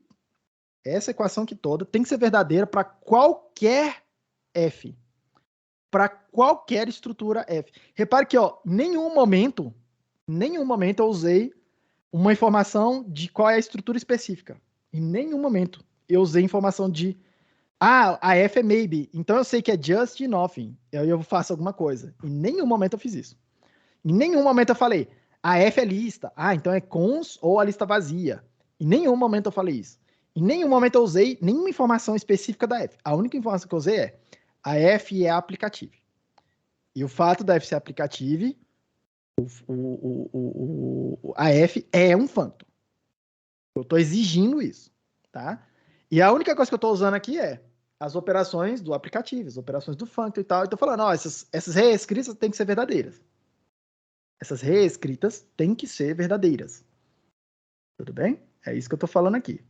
toda tem que ser verdadeira para qualquer f, para qualquer estrutura f. Repare que, ó, em nenhum momento eu usei uma informação de qual é a estrutura específica. Em nenhum momento eu usei informação de a f é maybe, então eu sei que é just e nothing. Aí eu faço alguma coisa. Em nenhum momento eu fiz isso. Em nenhum momento eu falei, a F é lista. Então é cons ou a lista vazia. Em nenhum momento eu falei isso. Em nenhum momento eu usei nenhuma informação específica da F. A única informação que eu usei é a F é aplicativo. E o fato da F ser aplicativo, a F é um functor. Eu estou exigindo isso, tá? E a única coisa que eu estou usando aqui é as operações do aplicativo, as operações do functor e tal. Eu estou falando, ó, essas reescritas têm que ser verdadeiras. Essas reescritas têm que ser verdadeiras. Tudo bem? É isso que eu estou falando aqui.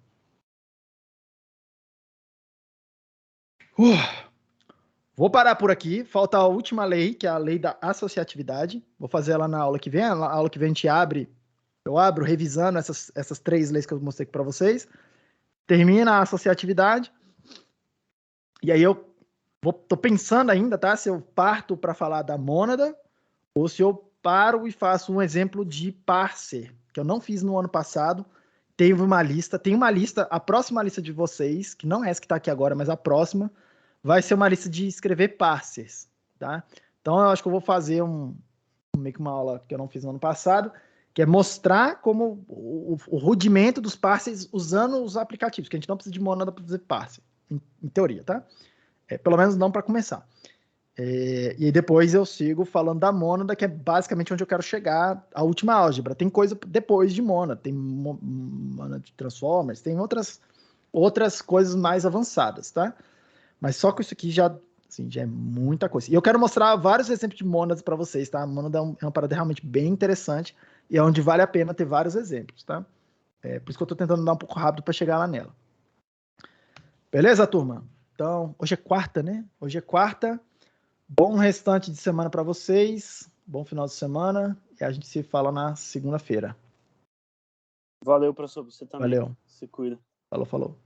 Vou parar por aqui. Falta a última lei, que é a lei da associatividade. Vou fazer ela na aula que vem. A aula que vem a gente abre. Eu abro revisando essas 3 leis que eu mostrei aqui para vocês. Termina a associatividade. E aí eu tô pensando ainda, tá? Se eu parto para falar da mônada ou se eu paro e faço um exemplo de parser, que eu não fiz no ano passado. Tem uma lista, a próxima lista de vocês, que não é essa que está aqui agora, mas a próxima, vai ser uma lista de escrever parsers, tá? Então eu acho que eu vou fazer meio que uma aula que eu não fiz no ano passado, que é mostrar como o rudimento dos parsers usando os aplicativos, que a gente não precisa de mônada para fazer parser, em teoria, tá? Pelo menos não para começar. E aí depois eu sigo falando da mônada, que é basicamente onde eu quero chegar, a última álgebra. Tem coisa depois de mônada, tem mônada de transformers, tem outras coisas mais avançadas, tá? Mas só com isso aqui já é muita coisa. E eu quero mostrar vários exemplos de mônadas para vocês, tá? A mônada é uma parada realmente bem interessante e é onde vale a pena ter vários exemplos, tá? Por isso que eu tô tentando dar um pouco rápido para chegar lá nela. Beleza, turma? Então, hoje é quarta, né? Hoje é quarta. Bom restante de semana para vocês. Bom final de semana. E a gente se fala na segunda-feira. Valeu, professor. Você também. Valeu. Se cuida. Falou.